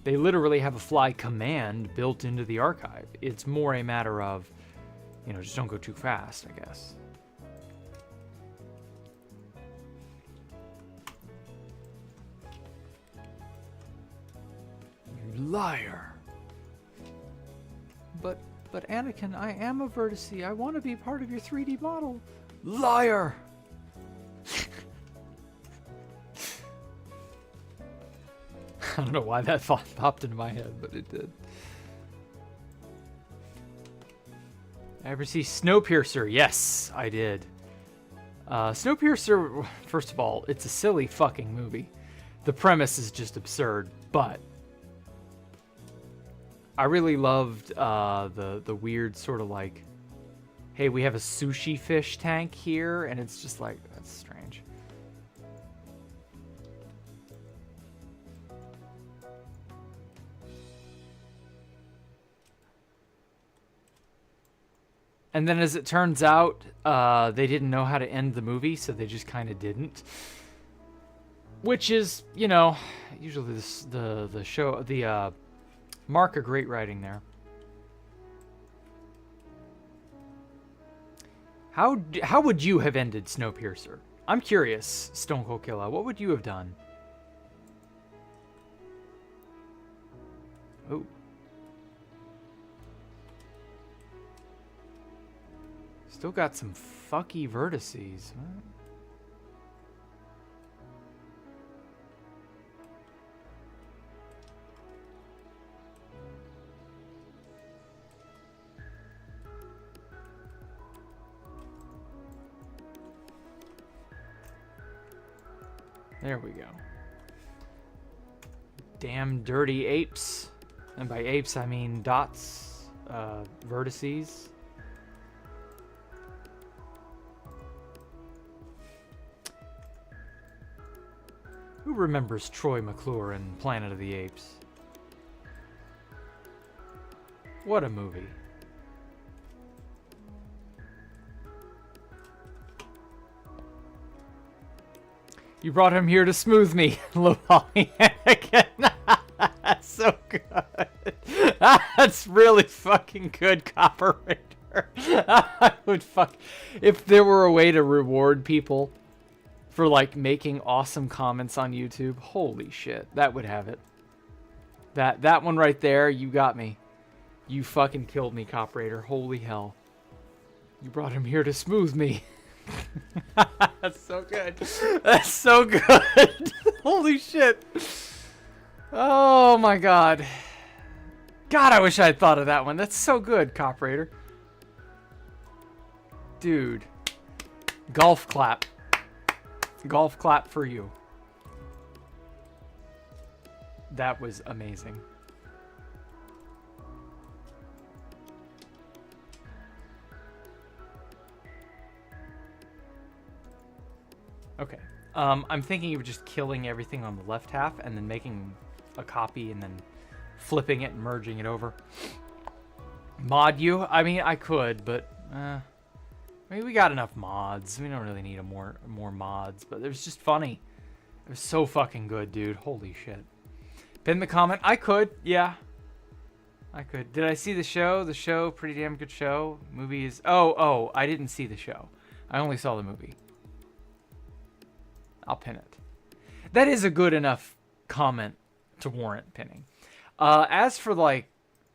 They literally have a fly command built into the archive. It's more a matter of, you know, just don't go too fast, I guess. You liar. But Anakin, I am a vertice. I want to be part of your 3D model. Liar! I don't know why that thought popped into my head, but it did. Ever see Snowpiercer? Yes, I did. Snowpiercer, first of all, it's a silly fucking movie. The premise is just absurd, but I really loved the weird sort of like, hey, we have a sushi fish tank here, and it's just like, that's strange. And then as it turns out, they didn't know how to end the movie, so they just kind of didn't. Which is, you know, usually the show, the mark of great writing there. How would you have ended Snowpiercer? I'm curious, Stone Cold Killa. What would you have done? Oh. Still got some fucky vertices. What? There we go. Damn dirty apes. And by apes, I mean dots, vertices. Who remembers Troy McClure in Planet of the Apes? What a movie. You brought him here to smooth me, Low-Poly Anakin. That's so good. That's really fucking good, Copper Raider. I would if there were a way to reward people for like making awesome comments on YouTube. Holy shit, that would have it. That one right there, you got me. You fucking killed me, Cop Raider. Holy hell. You brought him here to smooth me. That's so good. That's so good. Holy shit. Oh my god. God, I wish I had thought of that one. That's so good, Cop Raider. Dude. Golf clap. Golf clap for you. That was amazing. Okay. I'm thinking of just killing everything on the left half and then making a copy and then flipping it and merging it over. Mod you? I mean, I could, but I mean, we got enough mods. We don't really need more mods, but it was just funny. It was so fucking good, dude. Holy shit. Pin the comment. I could, yeah. I could. Did I see the show? The show, pretty damn good show. Movie is... Oh, I didn't see the show. I only saw the movie. I'll pin it. That is a good enough comment to warrant pinning. As for, like,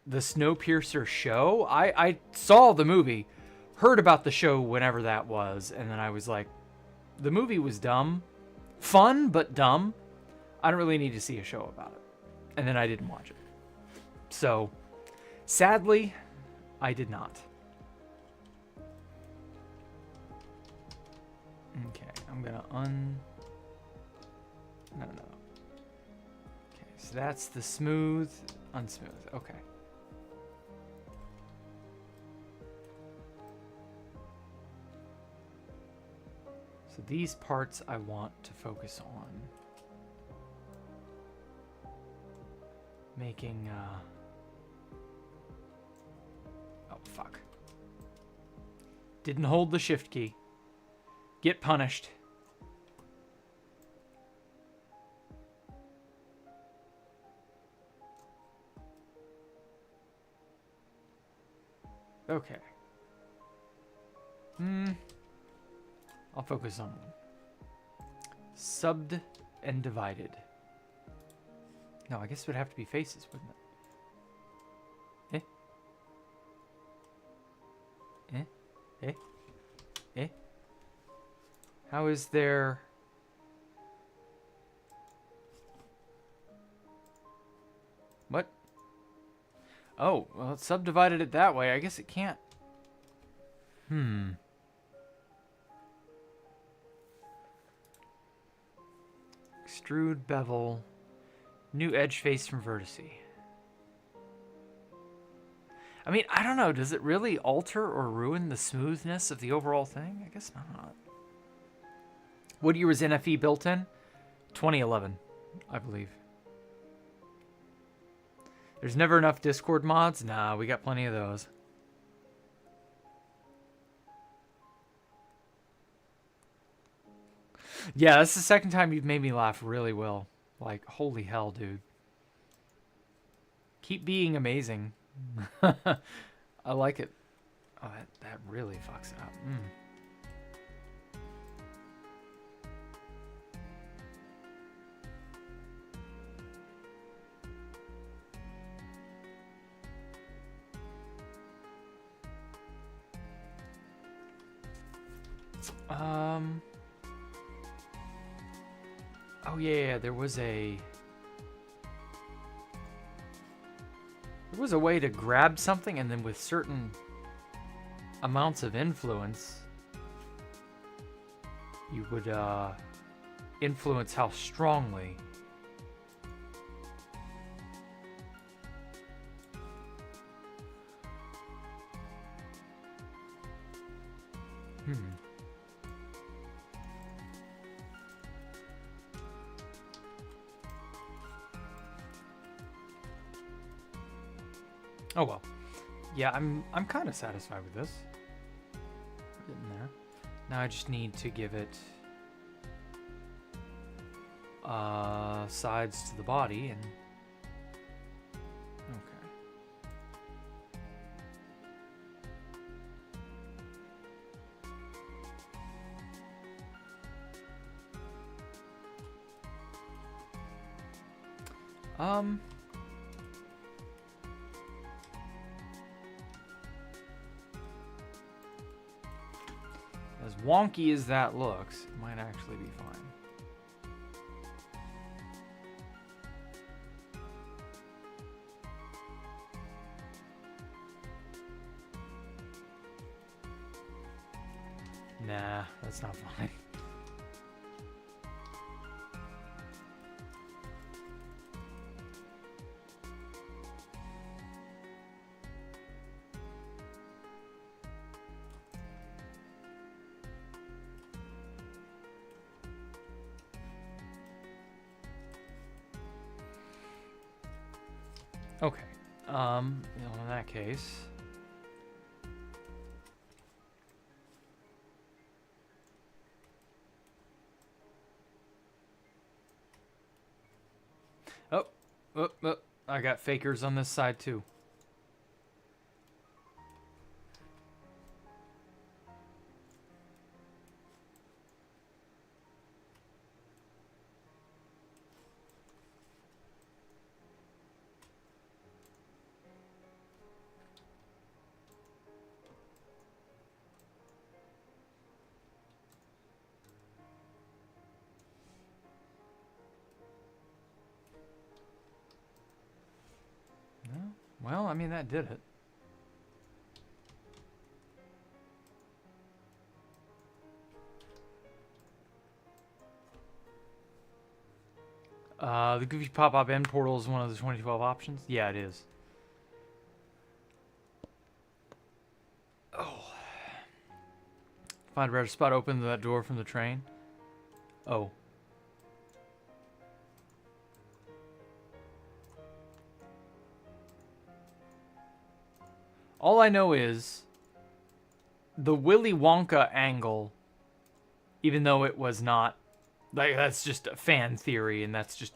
the Snowpiercer show, I saw the movie, heard about the show whenever that was, and then I was like, the movie was dumb. Fun, but dumb. I don't really need to see a show about it. And then I didn't watch it. So, sadly, I did not. Okay, I'm gonna No. Okay, so that's the smooth, unsmooth. Okay. So these parts I want to focus on. Making, oh, fuck. Didn't hold the shift key. Get punished. Okay. I'll focus on subbed and divided. No, I guess it would have to be faces, wouldn't it? How is there... What? Oh, well, it subdivided it that way. I guess it can't. Extrude bevel. New edge face from vertice. I mean, I don't know. Does it really alter or ruin the smoothness of the overall thing? I guess not. What year was NFE built in? 2011, I believe. There's never enough Discord mods? Nah, we got plenty of those. Yeah, that's the second time you've made me laugh really well. Like, holy hell, dude. Keep being amazing. I like it. Oh, that really fucks it up. Oh yeah, there was a way to grab something and then with certain amounts of influence, you would influence how strongly. Oh well. Yeah, I'm kind of satisfied with this. We're getting there. Now I just need to give it sides to the body and okay. As wonky as that looks, it might actually be fine. Nah, that's not fine. Okay. In that case, oh, I got fakers on this side too. Well, I mean, that did it. The Goofy Pop-Up End Portal is one of the 2012 options? Yeah, it is. Oh. Find a better spot, open that door from the train. Oh. All I know is the Willy Wonka angle, even though it was not, like, that's just a fan theory, and that's just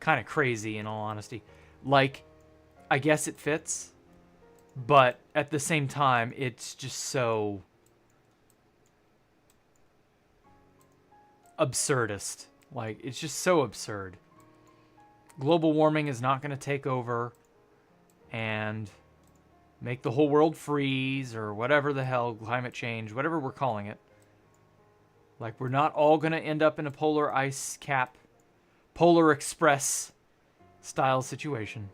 kind of crazy in all honesty. Like, I guess it fits, but at the same time, it's just so absurdist. Like, it's just so absurd. Global warming is not going to take over and make the whole world freeze or whatever the hell, climate change, whatever we're calling it. Like, we're not all going to end up in a polar ice cap, Polar Express style situation.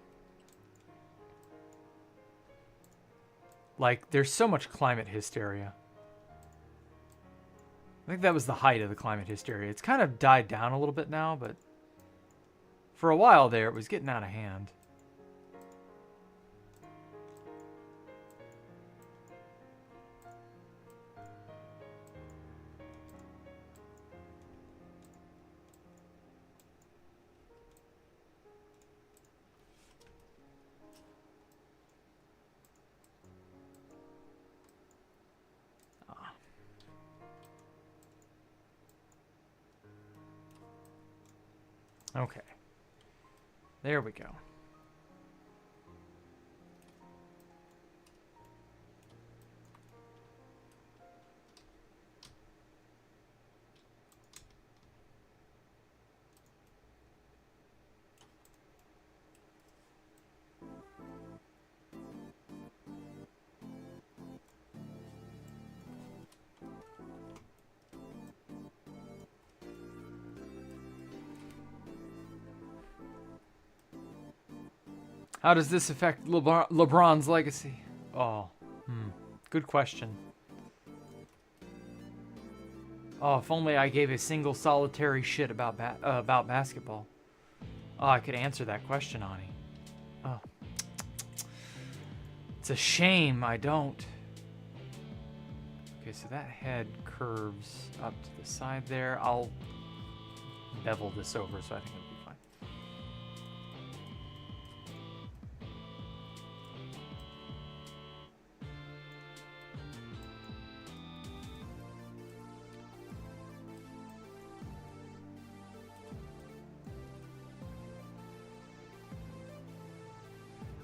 Like, there's so much climate hysteria. I think that was the height of the climate hysteria. It's kind of died down a little bit now, but for a while there, it was getting out of hand. Okay. There we go. How does this affect LeBron's legacy? Oh, good question. Oh, if only I gave a single solitary shit about basketball. Oh, I could answer that question, Ani. Oh. It's a shame I don't. Okay, so that head curves up to the side there. I'll bevel this over, so I think it'll be fine.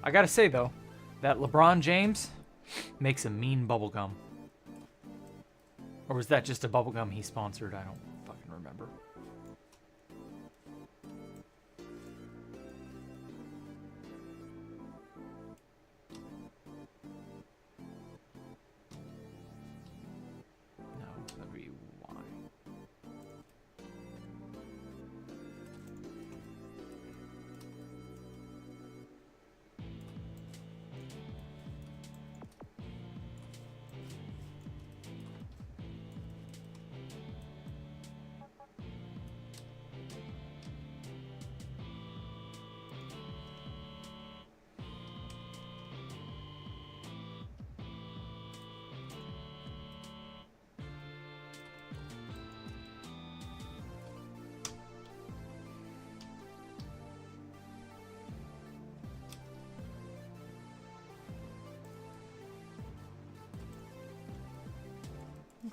I gotta say, though, that LeBron James makes a mean bubblegum. Or was that just a bubblegum he sponsored? I don't fucking remember. No, that'd be Y.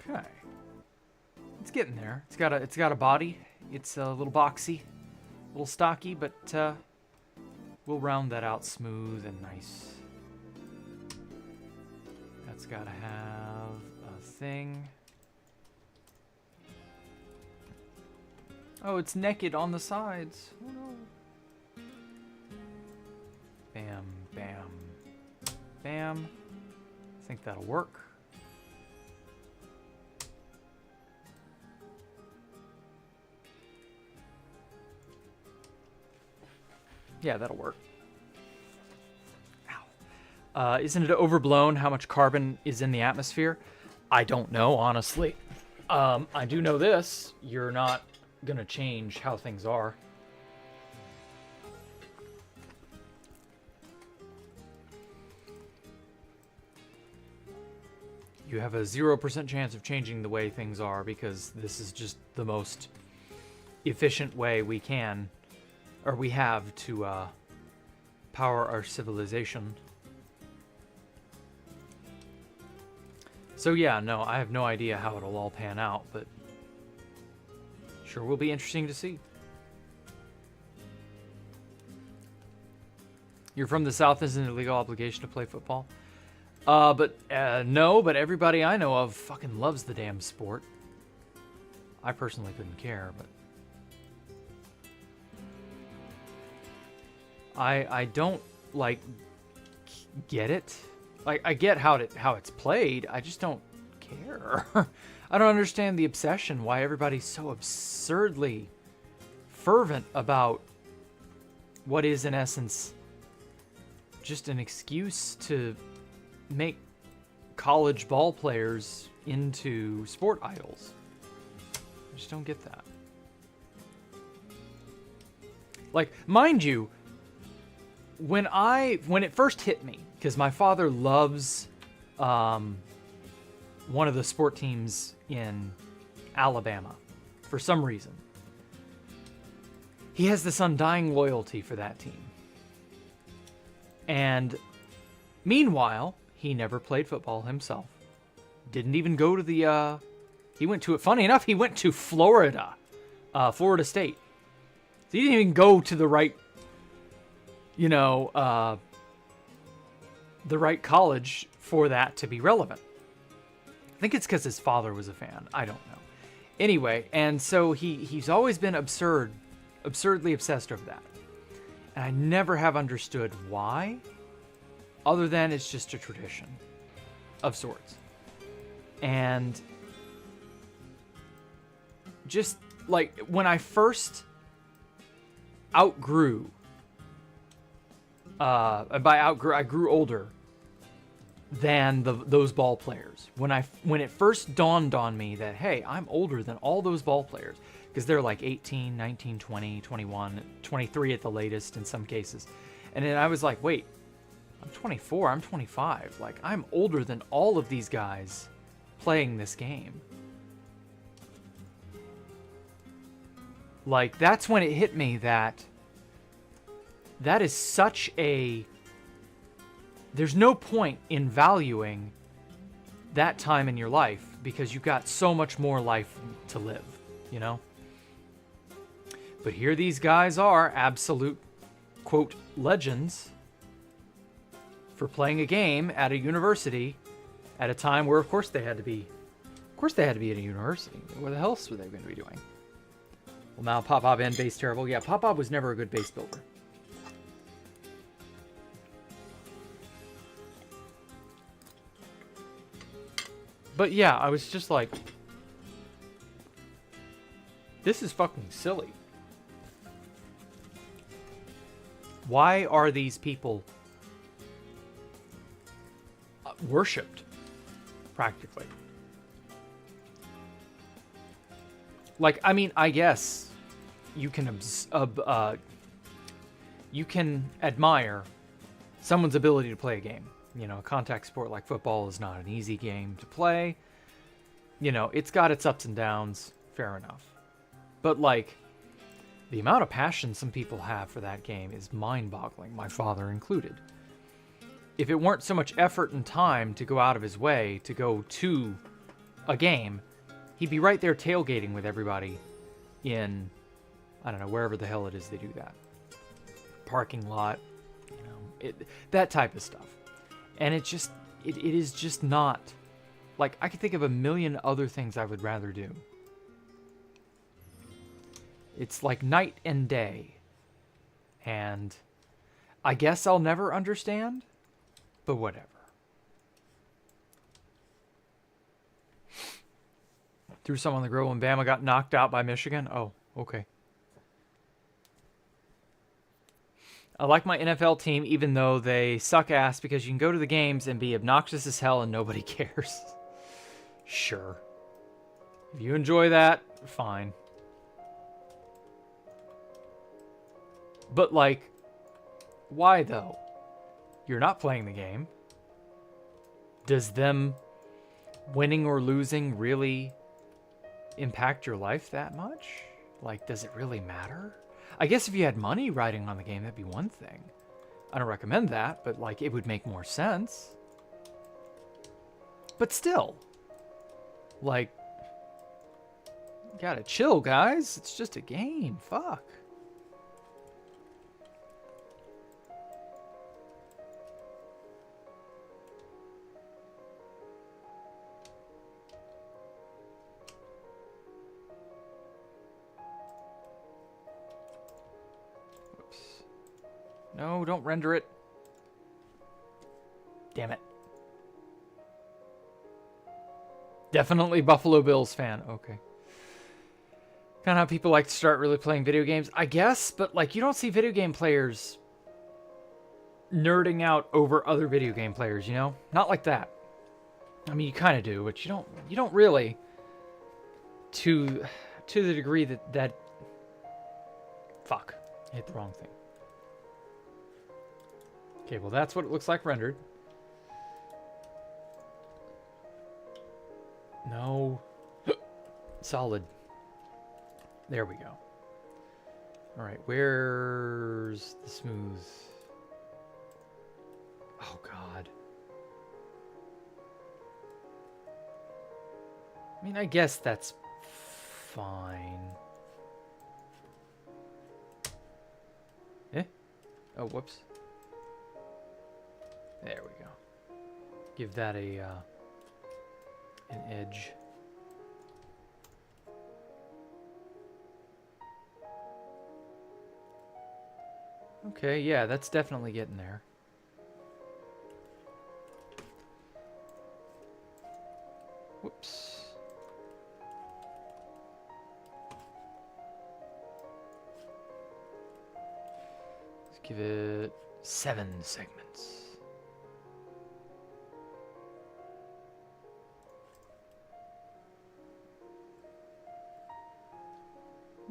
Okay, it's getting there. It's got a body. It's a little boxy, a little stocky, but we'll round that out smooth and nice. That's got to have a thing. Oh, it's naked on the sides. Oh no. Bam, bam, bam. I think that'll work. Yeah, that'll work. Ow. Isn't it overblown how much carbon is in the atmosphere? I don't know, honestly. I do know this. You're not going to change how things are. You have a 0% chance of changing the way things are because this is just the most efficient way we can, or we have, to power our civilization. So yeah, no, I have no idea how it'll all pan out, but sure will be interesting to see. You're from the South, isn't it a legal obligation to play football? No, but everybody I know of fucking loves the damn sport. I personally couldn't care, but I don't, like, get it. Like, I get how it's played, I just don't care. I don't understand the obsession, why everybody's so absurdly fervent about what is, in essence, just an excuse to make college ball players into sport idols. I just don't get that. Like, mind you, when it first hit me, because my father loves one of the sport teams in Alabama for some reason. He has this undying loyalty for that team. And meanwhile, he never played football himself. Didn't even go to the, he went to, funny enough, he went to Florida, Florida State. So he didn't even go to the right, the right college for that to be relevant. I think it's because his father was a fan. I don't know. Anyway, and so he's always been absurdly obsessed over that. And I never have understood why, other than it's just a tradition of sorts. And just like when I first outgrew and by outgrew, I grew older than those ball players. When it first dawned on me that, hey, I'm older than all those ball players, because they're like 18, 19, 20, 21, 23 at the latest in some cases. And then I was like, wait, I'm 24, I'm 25. Like, I'm older than all of these guys playing this game. Like, that's when it hit me that that is such a... There's no point in valuing that time in your life because you've got so much more life to live, you know? But here these guys are, absolute, quote, legends for playing a game at a university at a time where, of course, they had to be at a university. What the hell else were they going to be doing? Well, now Pop-Pop and Base Terrible. Yeah, Pop-Pop was never a good base builder. But yeah, I was just like, this is fucking silly. Why are these people worshipped, practically? Like, I mean, I guess you can admire someone's ability to play a game. You know, a contact sport like football is not an easy game to play. You know, it's got its ups and downs. Fair enough. But, like, the amount of passion some people have for that game is mind-boggling, my father included. If it weren't so much effort and time to go out of his way to go to a game, he'd be right there tailgating with everybody in, I don't know, wherever the hell it is they do that. Parking lot, you know, that type of stuff. And it is just not, like, I could think of a million other things I would rather do. It's like night and day. And I guess I'll never understand, but whatever. Threw some on the grill when Bama got knocked out by Michigan. Oh, okay. I like my NFL team even though they suck ass because you can go to the games and be obnoxious as hell and nobody cares. Sure. If you enjoy that, fine. But, like, why though? You're not playing the game. Does them winning or losing really impact your life that much? Like, does it really matter? I guess if you had money riding on the game, that'd be one thing. I don't recommend that, but, like, it would make more sense. But still, like, you gotta chill, guys. It's just a game. Fuck. No, don't render it. Damn it. Definitely Buffalo Bills fan. Okay. Kind of how people like to start really playing video games, I guess, but, like, you don't see video game players nerding out over other video game players, you know? Not like that. I mean, you kind of do, but you don't really to the degree that fuck. I hit the wrong thing. Okay, well, that's what it looks like rendered. No. Solid. There we go. All right, where's the smooth? Oh, God. I mean, I guess that's fine. Eh? Oh, whoops. There we go. Give that an edge. Okay, yeah, that's definitely getting there. Whoops. Let's give it 7 segments.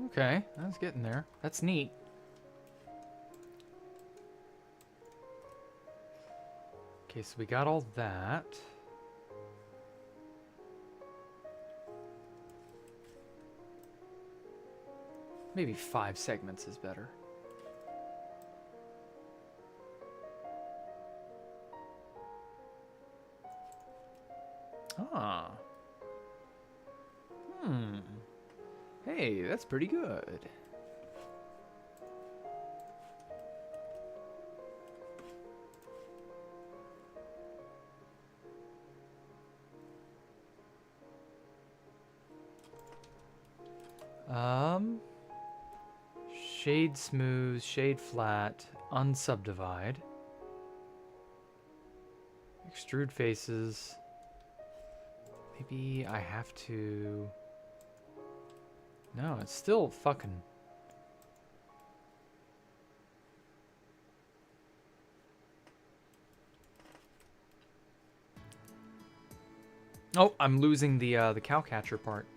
Okay, that's getting there. That's neat. Okay, so we got all that. Maybe 5 segments is better. Ah. Hey, that's pretty good. Shade smooth, shade flat, unsubdivide. Extrude faces. Maybe I have to... No, it's still fucking... Oh, I'm losing the cowcatcher part.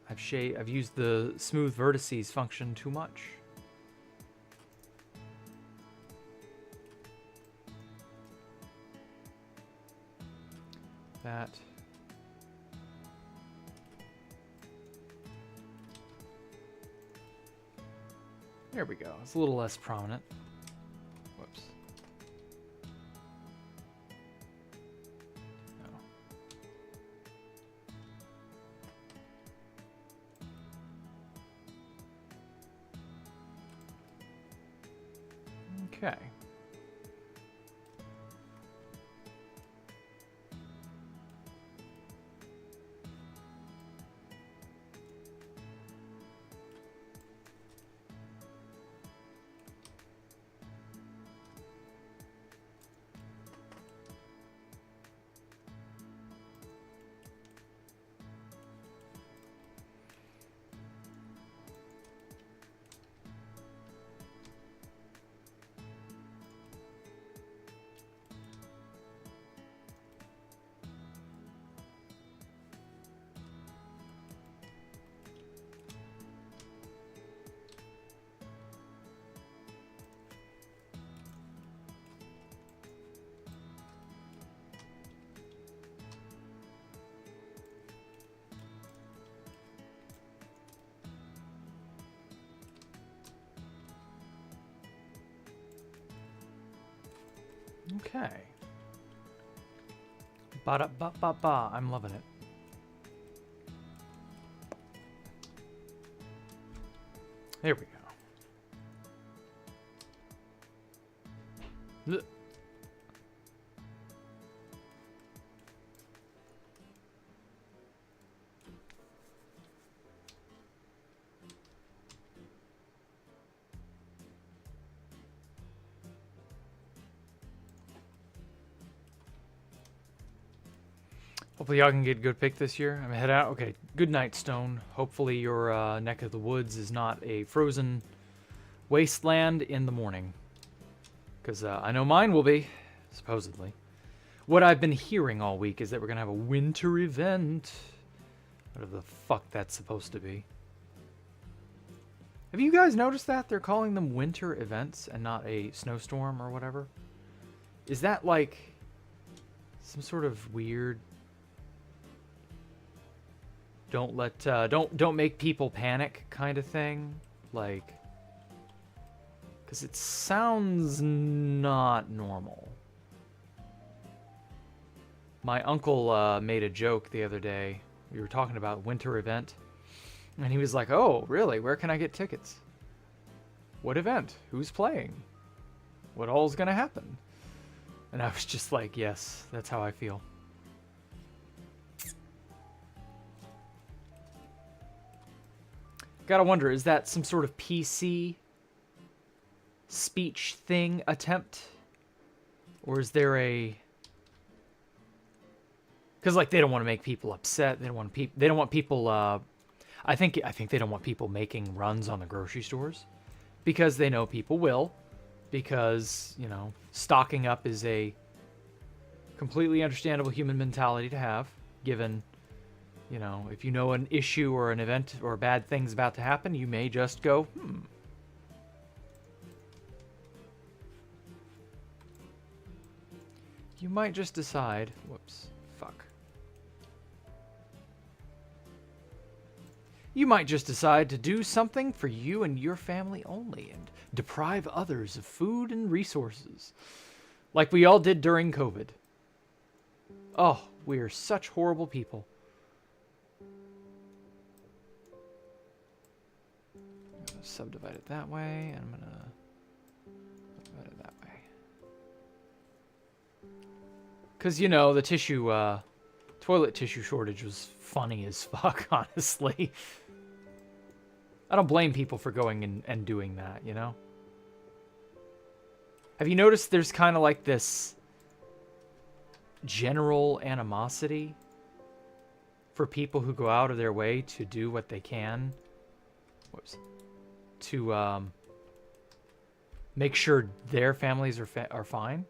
I've used the smooth vertices function too much. That. There we go. It's a little less prominent. Whoops. No. Okay. Okay. Ba-da-ba-ba-ba. I'm loving it. There we go. Ugh. Hopefully y'all can get a good pick this year. I'm gonna head out. Okay, good night, Stone. Hopefully your neck of the woods is not a frozen wasteland in the morning. Because I know mine will be, supposedly. What I've been hearing all week is that we're gonna have a winter event. Whatever the fuck that's supposed to be. Have you guys noticed that? They're calling them winter events and not a snowstorm or whatever? Is that like some sort of weird... don't make people panic kind of thing, like, because it sounds not normal. My uncle made a joke the other day. We were talking about winter event, and he was like, "Oh, really? Where can I get tickets? What event? Who's playing? What all's gonna happen?" And I was just like, "Yes, that's how I feel." Gotta wonder, is that some sort of PC speech thing attempt? Or is there a... Because, like, they don't want to make people upset. They don't want people... I think they don't want people making runs on the grocery stores. Because they know people will. because, you know, stocking up is a completely understandable human mentality to have, given, you know, if you know an issue or an event or bad things about to happen, you may just go, You might just decide, whoops, fuck. You might just decide to do something for you and your family only and deprive others of food and resources. Like we all did during COVID. Oh, we are such horrible people. I'm going to subdivide it that way, and I'm going to subdivide it that way. Because, you know, the tissue, toilet tissue shortage was funny as fuck, honestly. I don't blame people for going and doing that, you know? Have you noticed there's kind of like this general animosity for people who go out of their way to do what they can, to make sure their families are fine?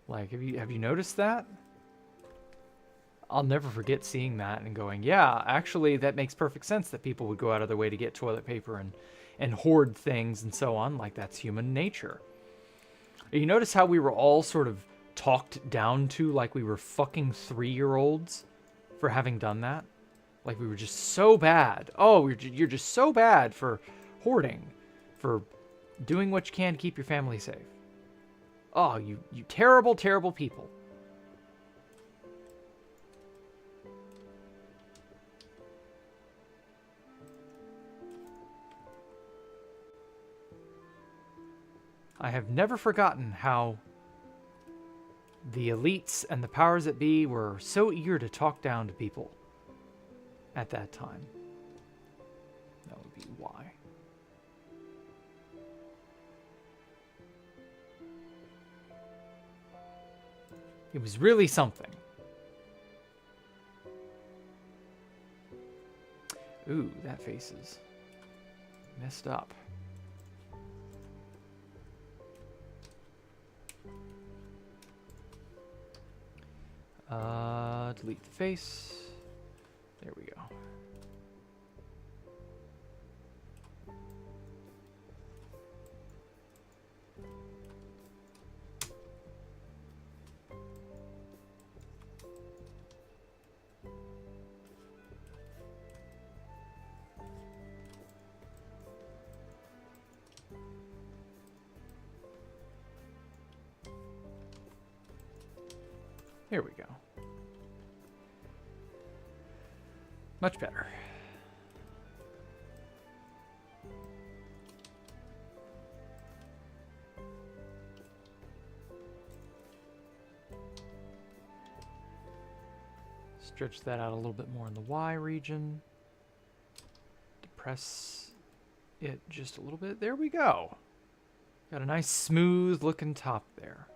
Like, have you noticed that? I'll never forget seeing that and going, yeah, actually, that makes perfect sense that people would go out of their way to get toilet paper and hoard things and so on. Like, that's human nature. You notice how we were all sort of talked down to like we were fucking 3-year-olds for having done that? Like, we were just so bad. Oh, you're just so bad for hoarding, for doing what you can to keep your family safe. Oh, you terrible, terrible people. I have never forgotten how the elites and the powers that be were so eager to talk down to people at that time. That would be why. It was really something. Ooh, that face is messed up. Delete the face. There we go. Here we go. Much better. Stretch that out a little bit more in the Y region. Depress it just a little bit. There we go. Got a nice smooth looking top there.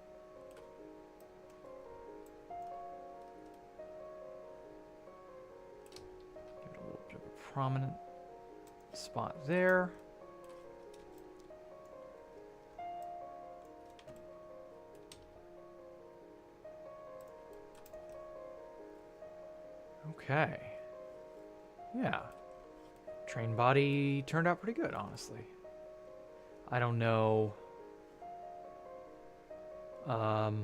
Prominent spot there. Okay. Yeah. Train body turned out pretty good, honestly. I don't know. God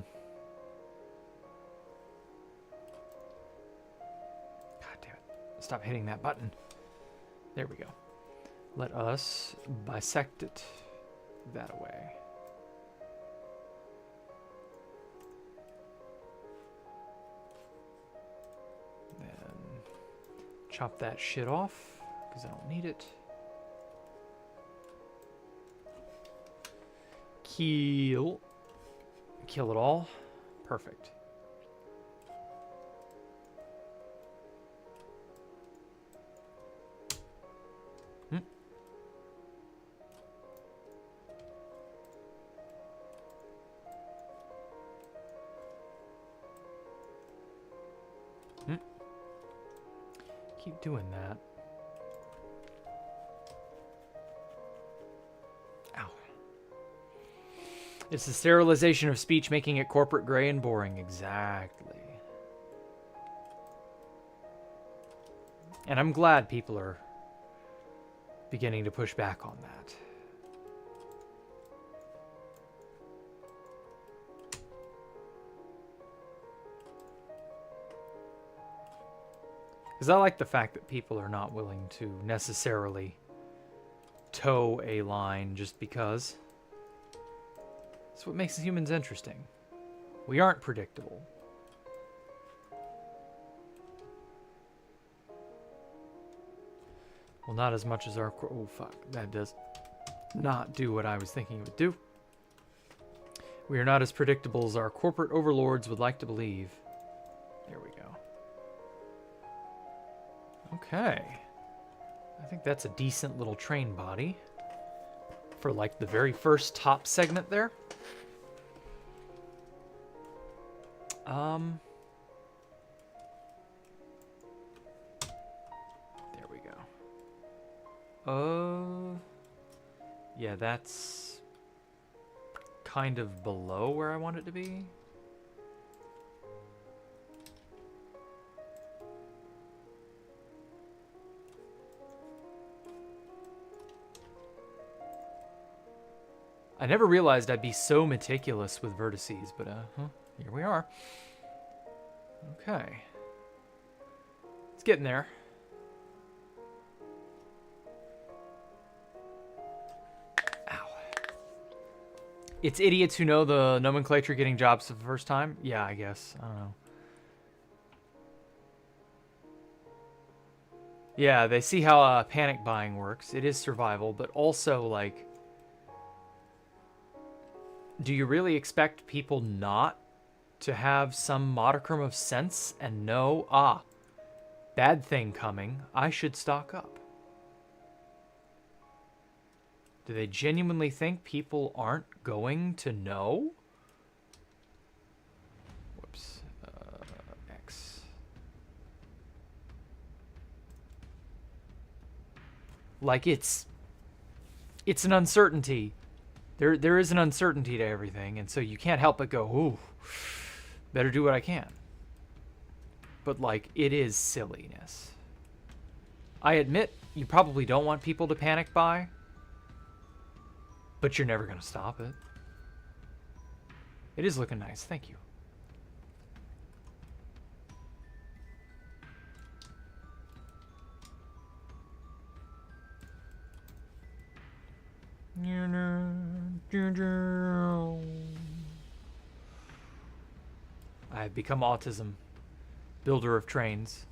damn it. Stop hitting that button. There we go. Let us bisect it that away. Then chop that shit off because I don't need it. Kill it all. Perfect. Keep doing that. Ow. It's the sterilization of speech, making it corporate, gray, and boring. Exactly. And I'm glad people are beginning to push back on that. Because I like the fact that people are not willing to necessarily toe a line just because. It's what makes humans interesting. We aren't predictable. Well, not as much as our... Oh, fuck. That does not do what I was thinking it would do. We are not as predictable as our corporate overlords would like to believe. There we go. Okay. I think that's a decent little train body for like the very first top segment there. There we go. Yeah, that's kind of below where I want it to be. I never realized I'd be so meticulous with vertices, but here we are. Okay. It's getting there. Ow. It's idiots who know the nomenclature getting jobs for the first time? Yeah, I guess. I don't know. Yeah, they see how panic buying works. It is survival, but also, like... Do you really expect people not to have some modicum of sense and know, bad thing coming, I should stock up? Do they genuinely think people aren't going to know? Whoops. X. Like it's an uncertainty. There is an uncertainty to everything, and so you can't help but go, ooh, better do what I can. But, like, it is silliness. I admit, you probably don't want people to panic buy, but you're never going to stop it. It is looking nice. Thank you. I've become autism, builder of trains.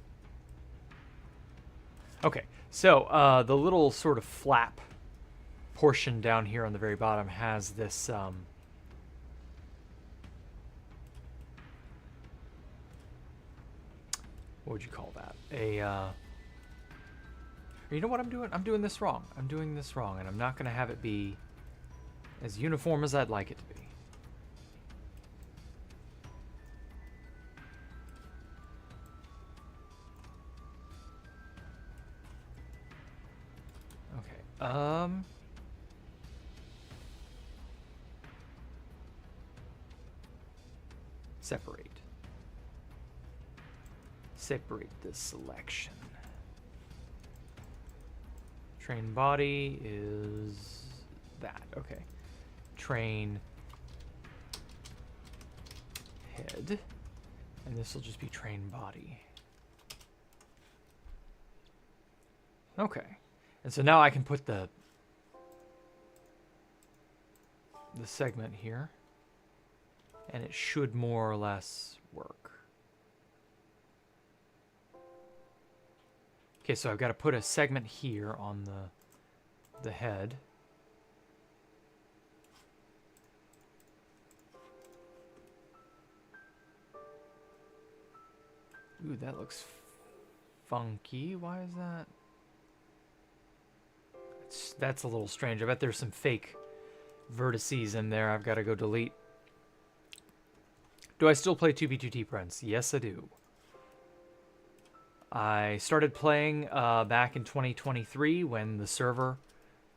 Okay, so the little sort of flap portion down here on the very bottom has this what would you call that? You know what I'm doing? I'm doing this wrong. I'm doing this wrong, and I'm not going to have it be as uniform as I'd like it to be. Okay. Separate. Separate this selection. Train body is that. Okay. Train head. And this will just be train body. Okay. And so now I can put the segment here. And it should more or less work. Okay, so I've got to put a segment here on the head. Ooh, that looks funky. Why is that? That's a little strange. I bet there's some fake vertices in there I've got to go delete. Do I still play 2B2T Prince? Yes, I do. I started playing back in 2023 when the server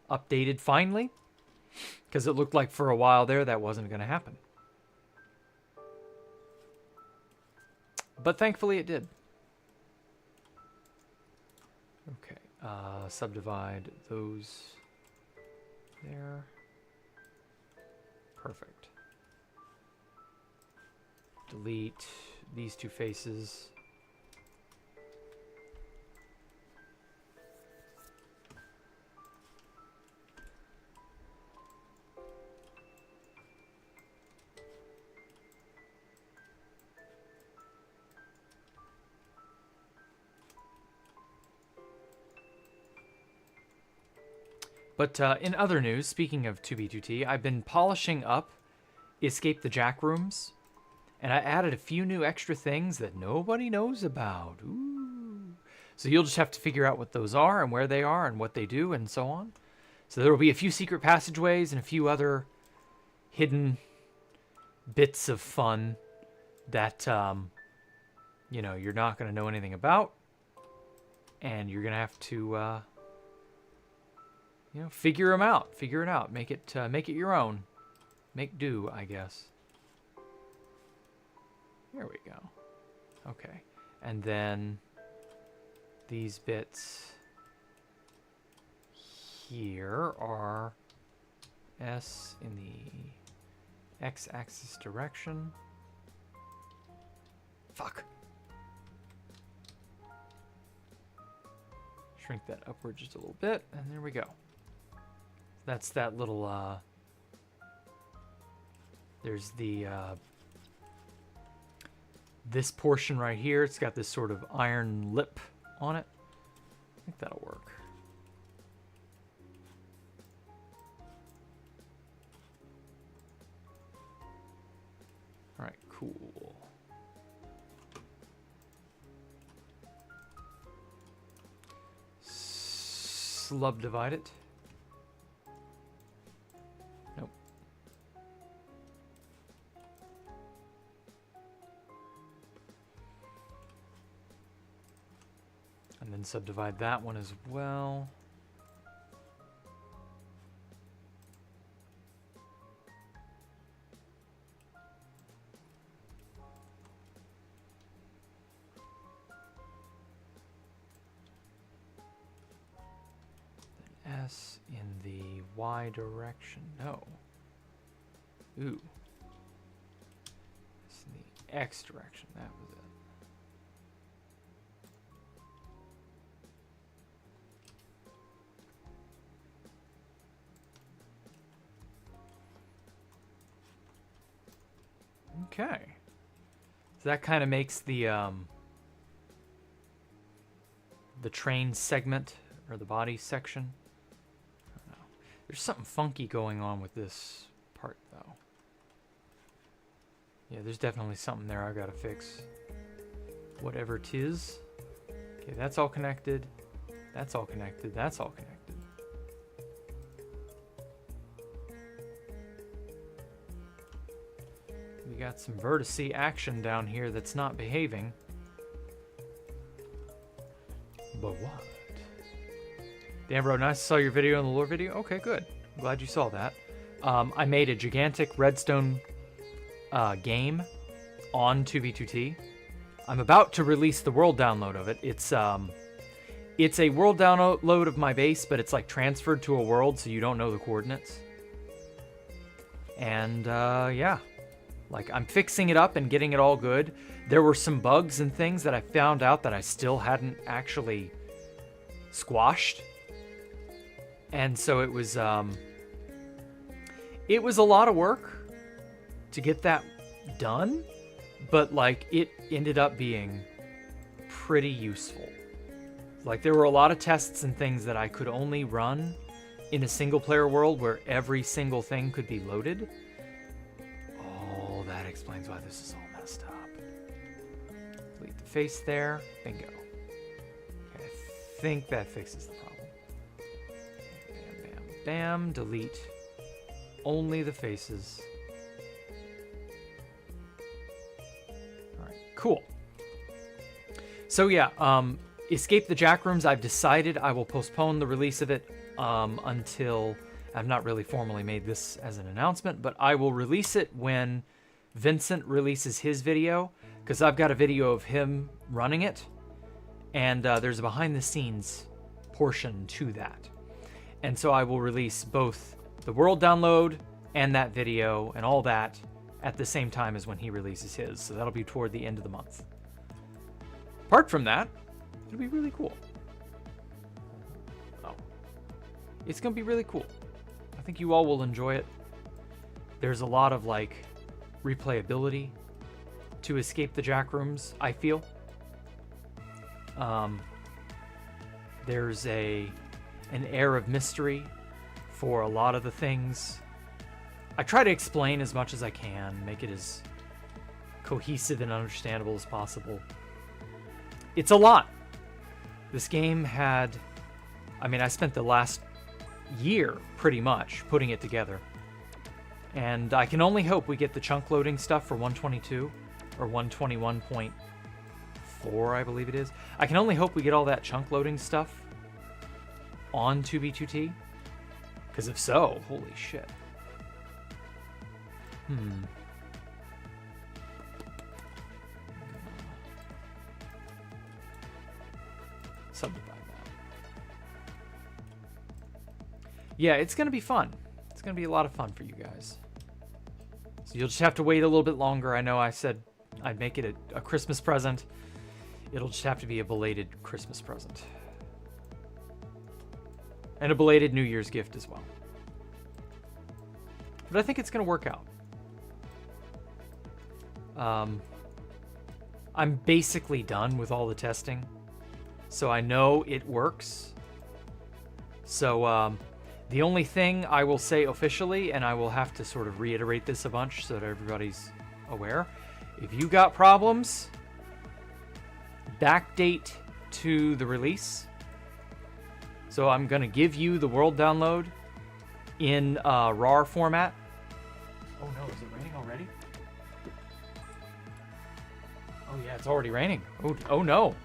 updated finally. Because it looked like for a while there that wasn't going to happen. But thankfully it did. Okay, subdivide those there. Perfect. Delete these two faces. But in other news, speaking of 2B2T, I've been polishing up Escape the Jack rooms, and I added a few new extra things that nobody knows about. Ooh. So you'll just have to figure out what those are and where they are and what they do and so on. So there will be a few secret passageways and a few other hidden bits of fun that, you know, you're not going to know anything about. And you're going to have to... you know, figure them out. Figure it out. Make it your own. Make do, I guess. Here we go. Okay. And then these bits here are S in the x-axis direction. Fuck. Shrink that upward just a little bit, and there we go. That's that little, there's the, this portion right here. It's got this sort of iron lip on it. I think that'll work. All right, cool. Subdivide it. And then subdivide that one as well. Then S in the Y direction. No. Ooh. S in the X direction. That was it. Okay, so that kind of makes the train segment or the body section. I don't know. There's something funky going on with this part, though. Yeah, there's definitely something there I gotta fix. Whatever it is. Okay, that's all connected. That's all connected. That's all connected. We got some vertice action down here that's not behaving. But what? Dan bro, nice to saw your video on the lore video. Okay, good. I'm glad you saw that. I made a gigantic redstone game on 2v2t. I'm about to release the world download of it. It's a world download of my base, but it's like transferred to a world, so you don't know the coordinates. And yeah. Like, I'm fixing it up and getting it all good. There were some bugs and things that I found out that I still hadn't actually squashed. And so it was a lot of work to get that done, but like it ended up being pretty useful. Like, there were a lot of tests and things that I could only run in a single player world where every single thing could be loaded. That explains why this is all messed up. Delete the face there. Bingo. Okay, I think that fixes the problem. Bam, bam, bam. Delete only the faces. Alright, cool. So yeah, Escape the Jack Rooms, I've decided I will postpone the release of it until I've not really formally made this as an announcement, but I will release it when Vincent releases his video, because I've got a video of him running it, and there's a behind-the-scenes portion to that. And so I will release both the world download and that video and all that at the same time as when he releases his. So that'll be toward the end of the month. Apart from that, it'll be really cool. Oh. It's going to be really cool. I think you all will enjoy it. There's a lot of, like, replayability to escape the jack rooms, I feel. There's an air of mystery for a lot of the things. I try to explain as much as I can, make it as cohesive and understandable as possible. It's a lot. This game had, I mean, I spent the last year pretty much putting it together. And I can only hope we get the chunk loading stuff for 122 or 121.4, I believe it is. I can only hope we get all that chunk loading stuff on 2B2T. Because if so, holy shit. Subdivide that. Yeah, it's going to be fun. It's going to be a lot of fun for you guys. So you'll just have to wait a little bit longer. I know I said I'd make it a Christmas present. It'll just have to be a belated Christmas present. And a belated New Year's gift as well. But I think it's going to work out. I'm basically done with all the testing. So I know it works. So the only thing I will say officially, and I will have to sort of reiterate this a bunch so that everybody's aware. If you got problems, backdate to the release. So I'm going to give you the world download in RAR format. Oh no, is it raining already? Oh yeah, it's already raining. Oh no.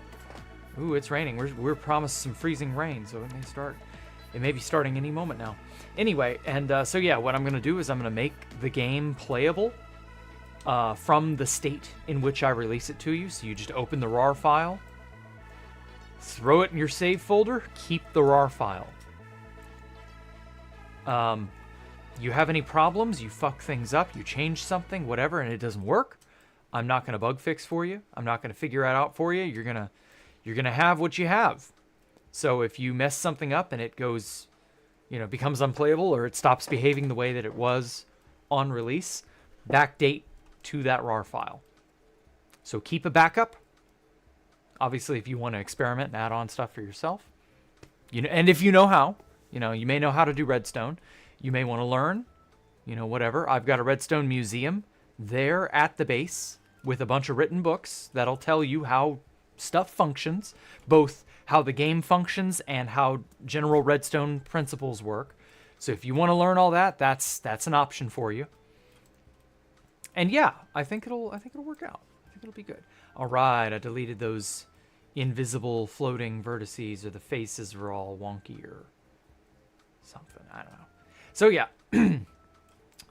Ooh, it's raining. We're promised some freezing rain, so it may be starting any moment now. Anyway, and so yeah, what I'm going to do is I'm going to make the game playable from the state in which I release it to you. So you just open the RAR file, throw it in your save folder, keep the RAR file. You have any problems, you fuck things up, you change something, whatever, and it doesn't work, I'm not going to bug fix for you. I'm not going to figure it out for you. You're going to have what you have. So if you mess something up and it goes, becomes unplayable, or it stops behaving the way that it was on release, backdate to that RAR file. So keep a backup. Obviously, if you want to experiment and add on stuff for yourself, and if you know how, you may know how to do redstone. You may want to learn, whatever. I've got a redstone museum there at the base with a bunch of written books that'll tell you how stuff functions, both how the game functions and how general redstone principles work. So if you want to learn all that, that's an option for you. And yeah, I think it'll work out. I think it'll be good. All right, I deleted those invisible floating vertices, or the faces were all wonky or something. I don't know. So yeah,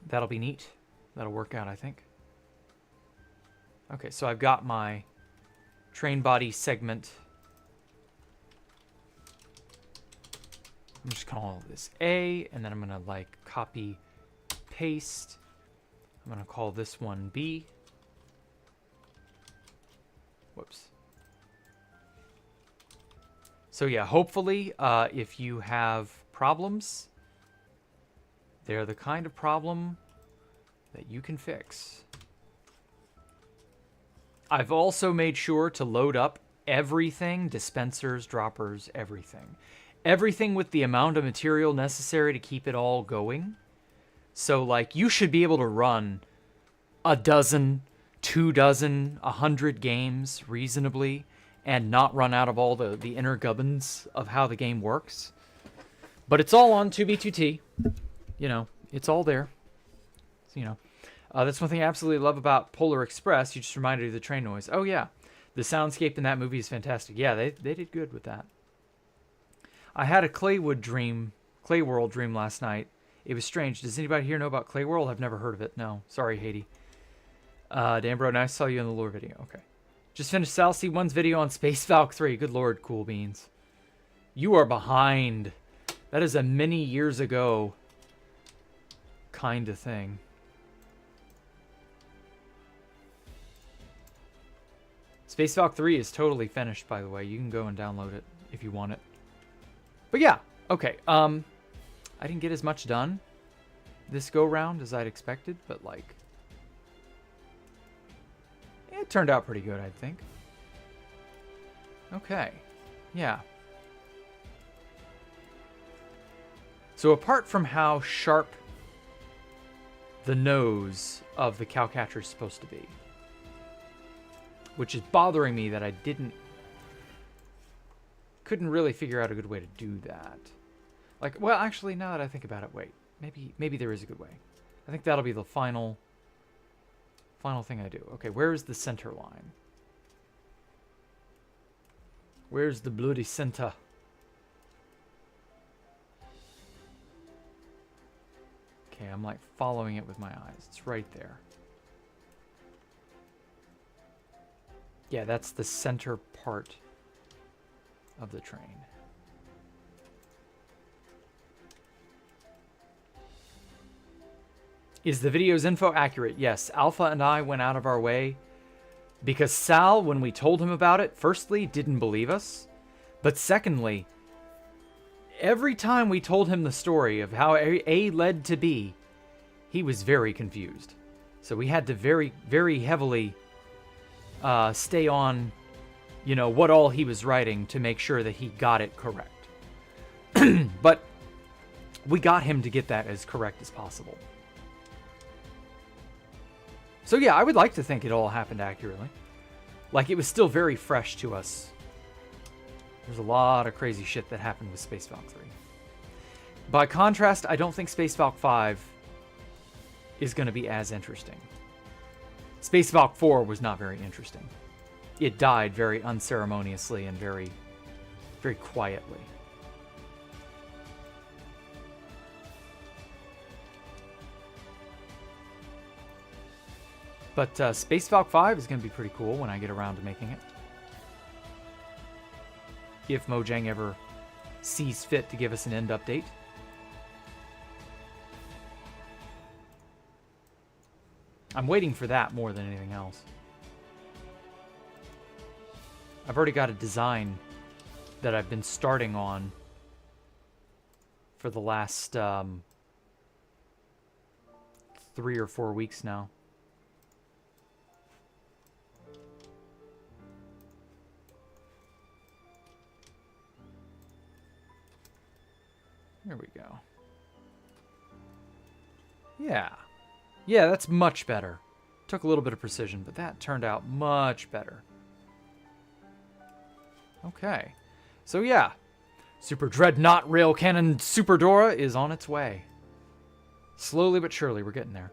that'll be neat. That'll work out, I think. Okay, so I've got my train body segment. I'm just calling this A, and then I'm gonna copy, paste. I'm gonna call this one B. Whoops. So yeah, hopefully, if you have problems, they're the kind of problem that you can fix. I've also made sure to load up everything, dispensers, droppers, everything. Everything with the amount of material necessary to keep it all going. So, you should be able to run a dozen, 24, 100 games reasonably and not run out of all the inner gubbins of how the game works. But it's all on 2B2T. It's all there. So, that's one thing I absolutely love about Polar Express. You just reminded me of the train noise. Oh, yeah. The soundscape in that movie is fantastic. Yeah, they did good with that. I had a Clay World dream last night, It was strange. Does anybody here know about Clay World? I've never heard of it. No. Sorry, Haiti. Dan Bro, nice saw you in the lore video. Okay. Just finished Sal C1's video on Space Valk 3. Good lord, cool beans. You are behind. That is a many years ago kind of thing. Space Valk 3 is totally finished, by the way. You can go and download it if you want it. But yeah, okay. I didn't get as much done this go round as I'd expected, but like it turned out pretty good, I think. Okay. Yeah. So apart from how sharp the nose of the cowcatcher is supposed to be, which is bothering me that I couldn't really figure out a good way to do that. Like, well, actually, now that I think about it, wait, maybe there is a good way. I think that'll be the final thing I do. Okay, where's the center line? Where's the bloody center? Okay, I'm like following it with my eyes. It's right there. Yeah, that's the center part of the train. Is the video's info accurate? Yes, Alpha and I went out of our way because Sal, when we told him about it, firstly, didn't believe us. But secondly, every time we told him the story of how A led to B, he was very confused. So we had to very, very heavily stay on, you know, what all he was writing to make sure that he got it correct. But we got him to get that as correct as possible. So yeah, I would like to think it all happened accurately. Like, it was still very fresh to us. There's a lot of crazy shit that happened with Space Valk 3. By contrast, I don't think Space Valk 5 is going to be as interesting. Space Valk 4 was not very interesting. It died very unceremoniously and very, very quietly. But Space Valk 5 is going to be pretty cool when I get around to making it. If Mojang ever sees fit to give us an end update. I'm waiting for that more than anything else. I've already got a design that I've been starting on for the last 3 or 4 weeks now. There we go. Yeah. Yeah, that's much better. Took a little bit of precision, but that turned out much better. Okay. So yeah. Super Dreadnought Rail Cannon Super Dora is on its way. Slowly but surely, we're getting there.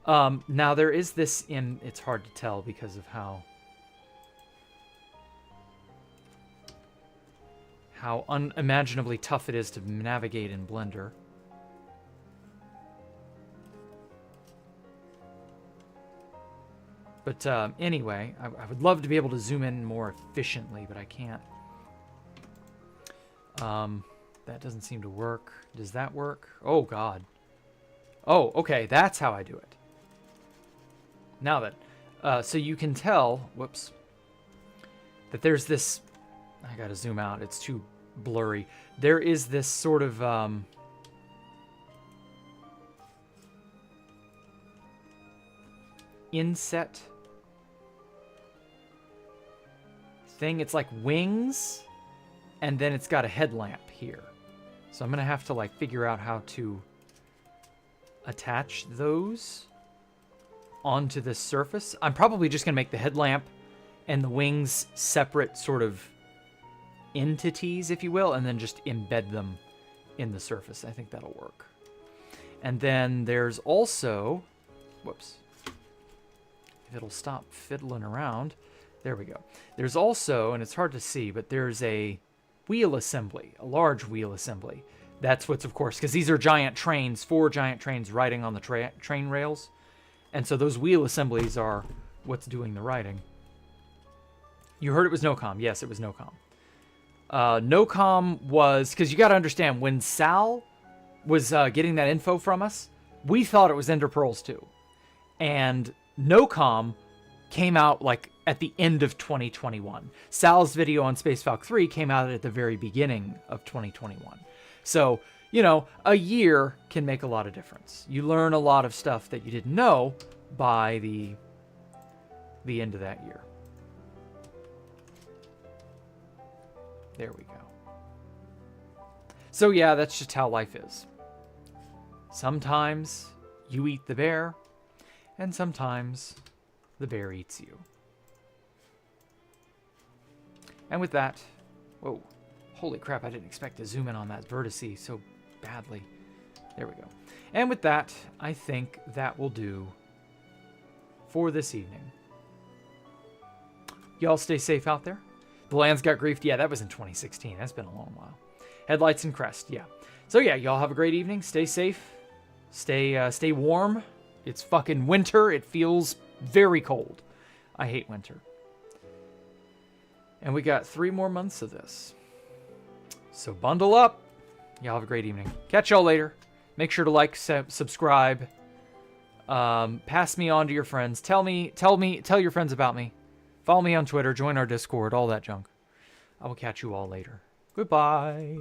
Now there is this in... It's hard to tell because of how unimaginably tough it is to navigate in Blender. But anyway, I would love to be able to zoom in more efficiently, but I can't. That doesn't seem to work. Does that work? Oh, God. Oh, okay, that's how I do it. Now then, so you can tell, whoops, that there's this... I gotta zoom out, it's too blurry. There is this sort of inset thing. It's like wings, and then it's got a headlamp here. So I'm gonna have to like figure out how to attach those onto this surface. I'm probably just gonna make the headlamp and the wings separate sort of entities, if you will, and then just embed them in the surface. I think that'll work. And then there's also, whoops, if it'll stop fiddling around, there we go. There's also, and it's hard to see, but there's a wheel assembly, a large wheel assembly That's what's, of course, because these are giant trains, 4 giant trains riding on the train rails. And so those wheel assemblies are what's doing the riding. You heard it was NOCOM. Yes, it was NOCOM. NOCOM was, because you got to understand, when Sal was getting that info from us, we thought it was Ender Pearls 2. And NOCOM came out like at the end of 2021. Sal's video on Space Falcon 3 came out at the very beginning of 2021. So, you know, a year can make a lot of difference. You learn a lot of stuff that you didn't know by the end of that year. There we go. So yeah, that's just how life is. Sometimes you eat the bear, and sometimes the bear eats you. And with that, whoa, holy crap, I didn't expect to zoom in on that vertice so badly. There we go. And with that, I think that will do for this evening. Y'all stay safe out there. The lands got griefed. Yeah, that was in 2016. That's been a long while. Headlights and crest. Yeah. So yeah, y'all have a great evening. Stay safe. Stay warm. It's fucking winter. It feels very cold. I hate winter. And we got 3 more months of this. So bundle up. Y'all have a great evening. Catch y'all later. Make sure to like, subscribe. Pass me on to your friends. Tell your friends about me. Follow me on Twitter, join our Discord, all that junk. I will catch you all later. Goodbye.